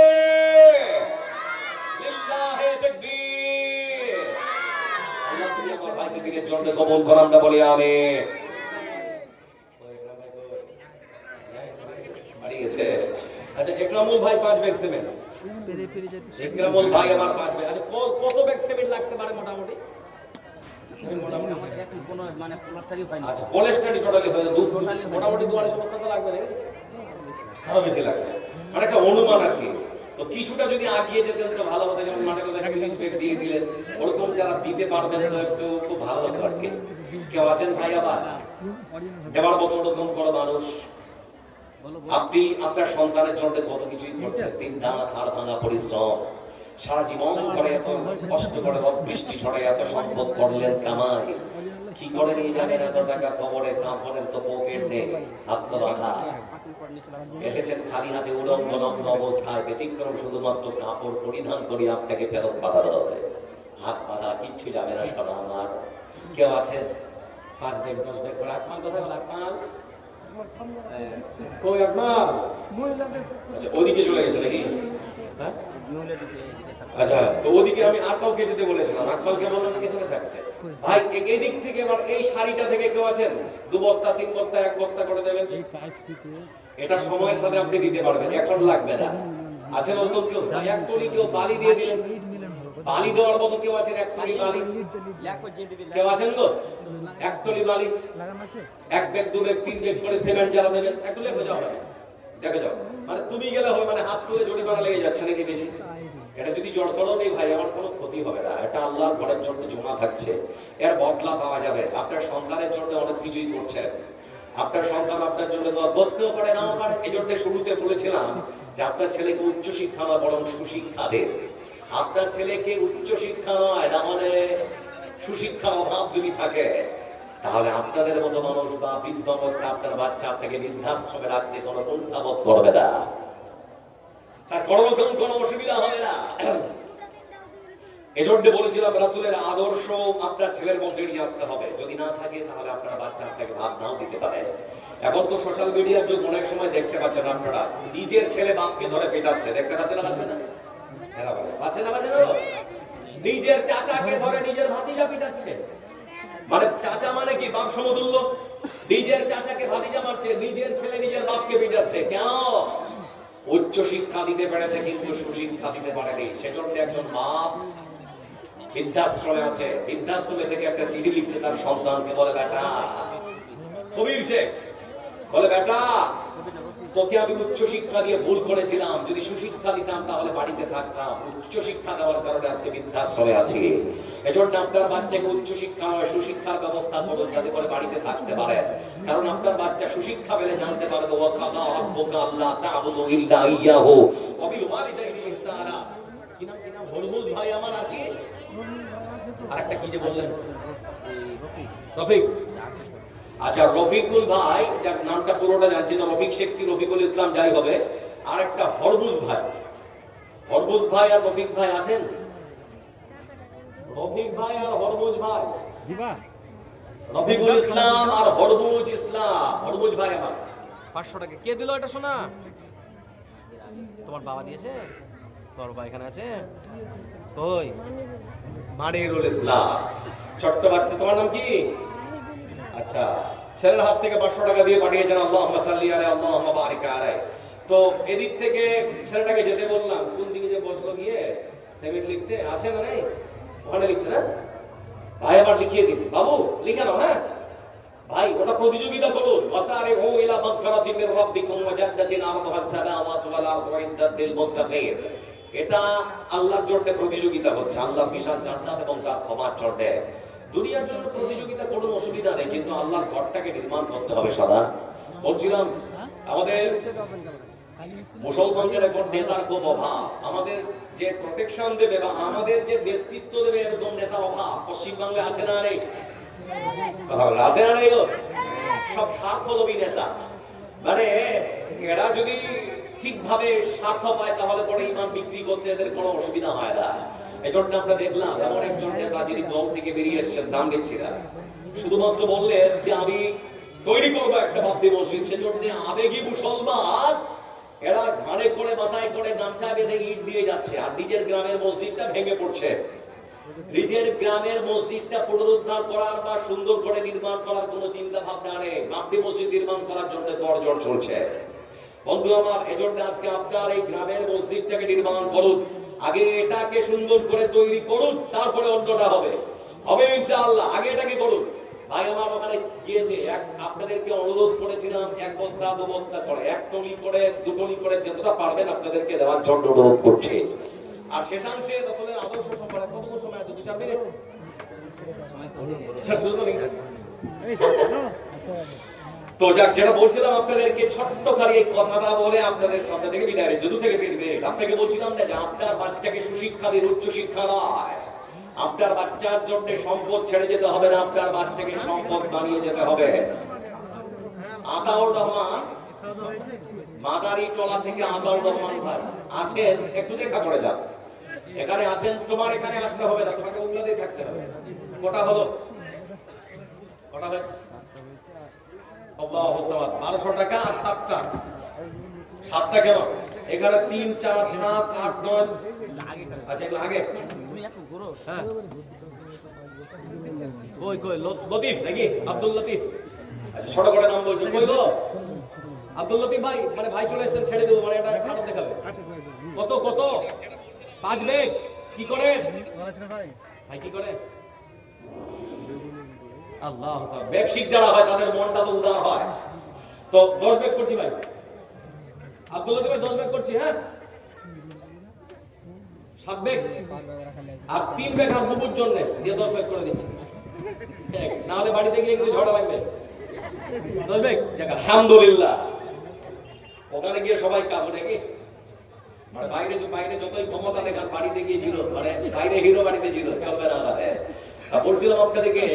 S2: লিল্লাহি তাকবীর। আল্লাহ তুমি আমার ভাইকে দিনের জন্য কবুল করো, আমরা বলি আমিন। বাড়ি গেছে। আচ্ছা, একরামুল ভাই 5 ব্যাগ সিমেন্ট। একরামুল ভাই আমার 5 ব্যাগ। আচ্ছা, কত ব্যাগ সিমেন্ট লাগতে পারে মোটামুটি?
S3: আমাদের এখন কোনো মানে প্লাস্টারই পাইনি।
S2: আচ্ছা, পলিস্টারই টোটালি হয়ে মোটামুটি 2-250 বস্তা তো লাগবে নাকি? আরো বেশি লাগবে, মানে একটা অনুমান আর কি। তো কিছুটা যদি আগিয়ে যেতেন তো ভালো হতো, যেমন মানে 30 ব্যাগ দিয়ে দিলেন, ওরকম যারা দিতে পারবেন তো একটু খুব ভালো হতো আর কি। কেউ আছেন ভাই আবার দেওয়ার মতো ওরকম কোনো মানুষ? আপনি আপনার সন্তানের জন্য কত কিছুই করছেন, দিন রাত হাড় ভাঙা পরিশ্রম, সারা জীবন ধরে এত কষ্ট করে রোদ বৃষ্টি ঝড়ে এত সম্পদ করলেন কামাই, কি করে নিয়ে যাবেন এত টাকা? কবরে কাফনের তো পকেট নেই, আত্মবাধা। এসেছেন খালি হাতে উলঙ্গ নগ্ন অবস্থায়, ব্যতিক্রম শুধুমাত্র কাপড় পরিধান করে আপনাকে ফেরত পাঠাতে হবে। হাত বাঁধা কিচ্ছু যাবে না শোনা আমার। কেউ আছে 5 ব্যাগ 10 ব্যাগ করে? আকমাল কোথায় হল? আকমাল কই? আকমাল আচ্ছা, ওদিকে চলে গেছে নাকি? হ্যাঁ আচ্ছা, তো ওদিকে আমি আর কাউকে যেতে বলেছিলাম, আকমালকে বললাম এখানে থাকতে। ভাই এই দিক থেকে এবার এই শাড়িটা থেকে কেউ আছেন? 2 বস্তা 3 বস্তা 1 বস্তা করে দেবেন।
S4: এই টাইপ সিতে
S2: এটা সময়ের সাথে আপনি দিতে পারবেন, এখন লাগবে না। আছেন ওরকম কেউ? 1 টলি কেউ বালি দিয়ে দিলেন। বালি দেওয়ার মতো কেউ আছেন? 1 টলি বালি কেউ আছেন গো? 1 টলি বালি,
S5: লাগানো আছে
S2: 1 ব্যাগ 2 ব্যাগ 3 ব্যাগ করে সিমেন্ট জ্বালা দেবেন। একটু লেগে যাও, দেখে যাও। মানে তুমি গেলে হয়, মানে হাত তুলে জরিমানা লেগে যাচ্ছে নাকি বেশি? এটা যদি জড় করো নেই ভাই, আমার কোনো ক্ষতি হবে না। এটা আল্লাহর ঘরের জন্য জমা থাকছে, এর বদলা পাওয়া যাবে। আপনার সন্তানের জন্য অনেক কিছুই করছেন, আপনার সন্তান আপনার জন্য করতেও পারে নাও পারে। এই জন্য শুরুতে বলেছিলাম যে আপনার ছেলেকে উচ্চ শিক্ষা নয় বরং সুশিক্ষা দেন। আপনার ছেলেকে উচ্চ শিক্ষা নয়, না মানে সুশিক্ষার অভাব যদি থাকে, তাহলে আপনাদের মতো মানুষ বা বৃদ্ধ অবস্থায় আপনার বাচ্চা আপনাকে বৃদ্ধাশ্রমে রাখতে কোনো কুণ্ঠাবোধ করবে না, তার কোনোরকম কোনো অসুবিধা হবে না। এজন্য বলেছিলাম রাসূলের আদর্শ আপনার ছেলের মধ্যে নিয়ে আসতে হবে। যদি না থাকে তাহলে আপনার বাচ্চা আপনাকে ভাত নাও দিতে পারে। এখন তো সোশ্যাল মিডিয়ার যুগ, অনেক সময় দেখতে পাচ্ছেন আপনারা নিজের ছেলে বাপকে ধরে পেটাচ্ছে, দেখতে পাচ্ছেন না? পাচ্ছেন না? এরা বলে পাচ্ছেন না? পাচ্ছেন না? নিজের চাচাকে ধরে নিজের ভাতিজা পিটাচ্ছে। মানে চাচা মানে কি বাপ সমতুল্য, নিজের চাচাকে ভাতিজা মারছে, নিজের ছেলে নিজের বাপকে পিটাচ্ছে। কেন? উচ্চ শিক্ষা দিতে পেরেছে কিন্তু সুশিক্ষা দিতে পারেনি। সেজন্য একজন বাপ বৃদ্ধাশ্রমে আছে, বৃদ্ধাশ্রমে থেকে একটা চিঠি লিখছে তার সন্তানকে, বলে বেটা, কবির শেখ বলে বেটা, তোকে আমি উচ্চ শিক্ষা দিয়ে ভুল করেছিলাম, যদি সুশিক্ষা দিতাম তাহলে বাড়িতে থাকতাম। উচ্চ শিক্ষা দেওয়ার কারণে আজকে বৃদ্ধাশ্রমে আছি। এজন্য আপনার বাচ্চাকে উচ্চ শিক্ষা নয় সুশিক্ষার ব্যবস্থা করুন, যাতে করে বাড়িতে থাকতে পারে। কারণ আপনার বাচ্চা সুশিক্ষা পেলে জানতে পারবে ওয়া কাদা রাব্বুকা আল্লা তা'বুদু ইল্লা ইয়াহু ওয়া বিল ওয়ালিদাইনি ইহসানা। কি নাম হরমুজ ভাই আমার? আর কি আরেকটা কি যে বললেন? রফিক আচ্ছা রফিকুল ভাই, যার নামটা পুরোটা জানছি না, রফিক শেখ কি রফিকুল ইসলাম যাই হবে, আর একটা হরবুজ ভাই। হরবুজ ভাই আর রফিক ভাই আছেন? রফিক ভাই আর হরবুজ ভাই,
S4: দিবা
S2: রফিকুল ইসলাম আর হরবুজ ইসলাম। হরবুজ ভাই আমার
S3: 500 টাকা কে দিল এটা শোনা? তোমার বাবা দিয়েছে? তোমার বাবা এখানে আছে? কই?
S2: মানিরুল ইসলাম, ছোট্ট বাচ্চা। তোমার নাম কি? আচ্ছা, ছেলের হাত থেকে 500 টাকা দিয়ে পাঠিয়েছেন। আল্লাহুম্মা সাল্লি আলাইহি আল্লাহুম্মা বারিক আলাইহি। তো এদিক থেকে ছেলেটাকে যেতে বললাম, কোন দিকে যে বসলো গিয়ে সেমিট লিখতে, আছে না নেই? ওখানে লিখছে না? ভাই আবার লিখিয়ে দিন, বাবু লিখে নাও। হ্যাঁ ভাই, ওটা প্রতিযোগিতা করুন। ওয়াসারিহু ইলা মাগফিরাতিন মির রাব্বিকুম ওয়া জান্নাতিন আরদুহাস সামাওয়াতু ওয়াল আরদু ইদ্দাত লিল মুত্তাকিন। এটা আল্লাহর জন্য প্রতিযোগিতা হচ্ছে, আল্লাহর বিশাল জান্নাত এবং তার ক্ষমার জন্য। দুনিয়ার জন্য প্রতিযোগিতা করুন, অসুবিধা নেই, কিন্তু আল্লাহর ঘরটাকে নির্মাণ করতে হবে সদা। বলছিলাম আমাদের মুসলমানদের এখন নেতার খুব অভাব। আমাদের যে প্রোটেকশন দেবে বা আমাদের যে নেতৃত্ব দেবে এরকম নেতার অভাব পশ্চিমবাংলায় আছে না নেই? আছে না নেই? সব স্বার্থলোভী নেতা। মানে এরা যদি ঠিকভাবে স্বার্থ পায় তাহলে পরে ইমান বিক্রি করতে এদের কোনো অসুবিধা হয় না। এজন্য আমরা দেখলাম এমন একজন নেতা যিনি দল থেকে বেরিয়ে এসেছেন, নাম দিচ্ছি না, শুধুমাত্র বললেন যে আমি তৈরি করবো একটা বাবরি মসজিদ। সেজন্য আবেগী মুসলমান এরা ঘাড়ে করে মাথায় করে গামছা বেঁধে ইট দিয়ে যাচ্ছে, আর নিজের গ্রামের মসজিদটা ভেঙে পড়ছে। নিজের গ্রামের মসজিদটা পুনরুদ্ধার করার বা সুন্দর করে নির্মাণ করার কোনো চিন্তা ভাবনা নেই, বাবরি মসজিদ নির্মাণ করার জন্য তরজড় চলছে। বন্ধু আমার, এজন্য আজকে আপনার এই গ্রামের মসজিদটাকে নির্মাণ করুন, আগে এটাকে সুন্দর করে তৈরি করুন, তারপরে অন্যটা হবে হবে ইনশাআল্লাহ। আগে এটাকে করুন। ভাই আমার ওখানে গিয়েছে, আপনাদেরকে অনুরোধ করেছিলাম 1 বস্তা 2 বস্তা করে, 1 টলি করে 2 টলি করে যতটা পারবেন আপনাদেরকে দেওয়ার জন্য অনুরোধ করছি। আর শেষাংশে আসলে আদর্শ সম্পর্কে কতক্ষণ সময় আছে? 2-4 মিনিট। তো যাক, যেটা বলছিলাম আপনাদেরকে ছোট্ট খালি এই কথাটা বলে আপনাদের সামনে থেকে বিদায় নিচ্ছি। 2 থেকে 3 মিনিট। আপনাকে বলছিলাম না যে আপনার বাচ্চাকে সুশিক্ষা দিন, উচ্চ শিক্ষা নয়। আপনার বাচ্চার জন্য সম্পদ ছেড়ে যেতে হবে না, আপনার বাচ্চাকে সম্পদ বানিয়ে যেতে হবে। আতাউর রহমান মাদারি টলা থেকে আতাউর রহমান ভাই আছেন, একটু দেখা করে যান। এখানে আছেন, তোমার এখানে আসতে হবে না, তোমাকে উল্লাতেই থাকতে হবে। কটা হলো? কটা হয়েছে? আল্লাহু সামাদ। 1200 টাকা আর 7টা। 7টা কেন? এখানে 3 4 7 8 9। আচ্ছা এগুলো আগে।
S3: হ্যাঁ কই কই লতিফ নাকি? আব্দুল লতিফ।
S2: আচ্ছা ছোট করে নাম বলছো, কই গো?
S3: আব্দুল লতিফ ভাই, মানে ভাই চলে এসেছেন, ছেড়ে দেবো, মানে এটা খারাপ দেখাবে। কত কত? 5 ব্যাগ। কি করে ভাই, কি করে? আল্লাহ সামাদ।
S2: ব্যবসায়িক যারা হয় তাদের মনটা তো উদার হয়। তো 10 ব্যাগ করছি ভাই।
S3: আব্দুল লতিফ ভাই 10 ব্যাগ করছি। হ্যাঁ 7 ব্যাগ আর 3 ব্যাগ আর বুবুর জন্য দিয়ে 10 ব্যাগ করে দিচ্ছি। না হলে বাড়িতে গিয়ে কিন্তু ঝগড়া লাগবে। 10 ব্যাগ।
S2: আলহামদুলিল্লাহ। ওখানে গিয়ে সবাই কাবু নাকি? মানে বাইরে যতই ক্ষমতা দেখান, বাড়িতে গিয়েছিল, মানে বাইরে হিরো বাড়িতে ছিল, চলবে না ওখানে। বলছিলাম আপনাদেরকে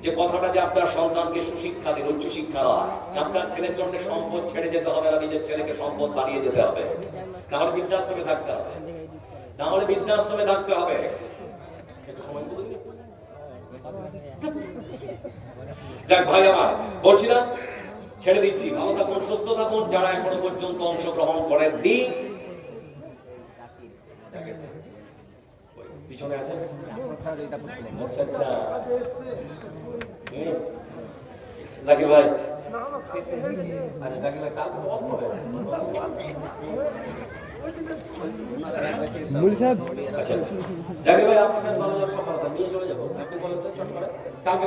S2: যে কথাটা যে আপনার সন্তানকে সুশিক্ষা দিন, উচ্চ শিক্ষা নয়। আপনার ছেলের জন্য সম্পদ ছেড়ে যেতে হবে না, নিজের ছেলেকে সম্পদ বানিয়ে যেতে হবে। না হলে বৃদ্ধাশ্রমে থাকতে হবে, না হলে বৃদ্ধাশ্রমে থাকতে হবে। যাক ভাই আমার, বলছিলাম ছেড়ে দিচ্ছি। ভালো থাকুন, সুস্থ থাকুন। যারা এখনো পর্যন্ত অংশগ্রহণ করেননি, পিছনে আছে। আচ্ছা আচ্ছা, জাকির ভাই। আচ্ছা জাকির ভাই কাজ আচ্ছা জাকির ভাই, আপনার সাথে ভালো সফলতা নিয়ে চলে যাবো। আপনি বলেন তো কালকে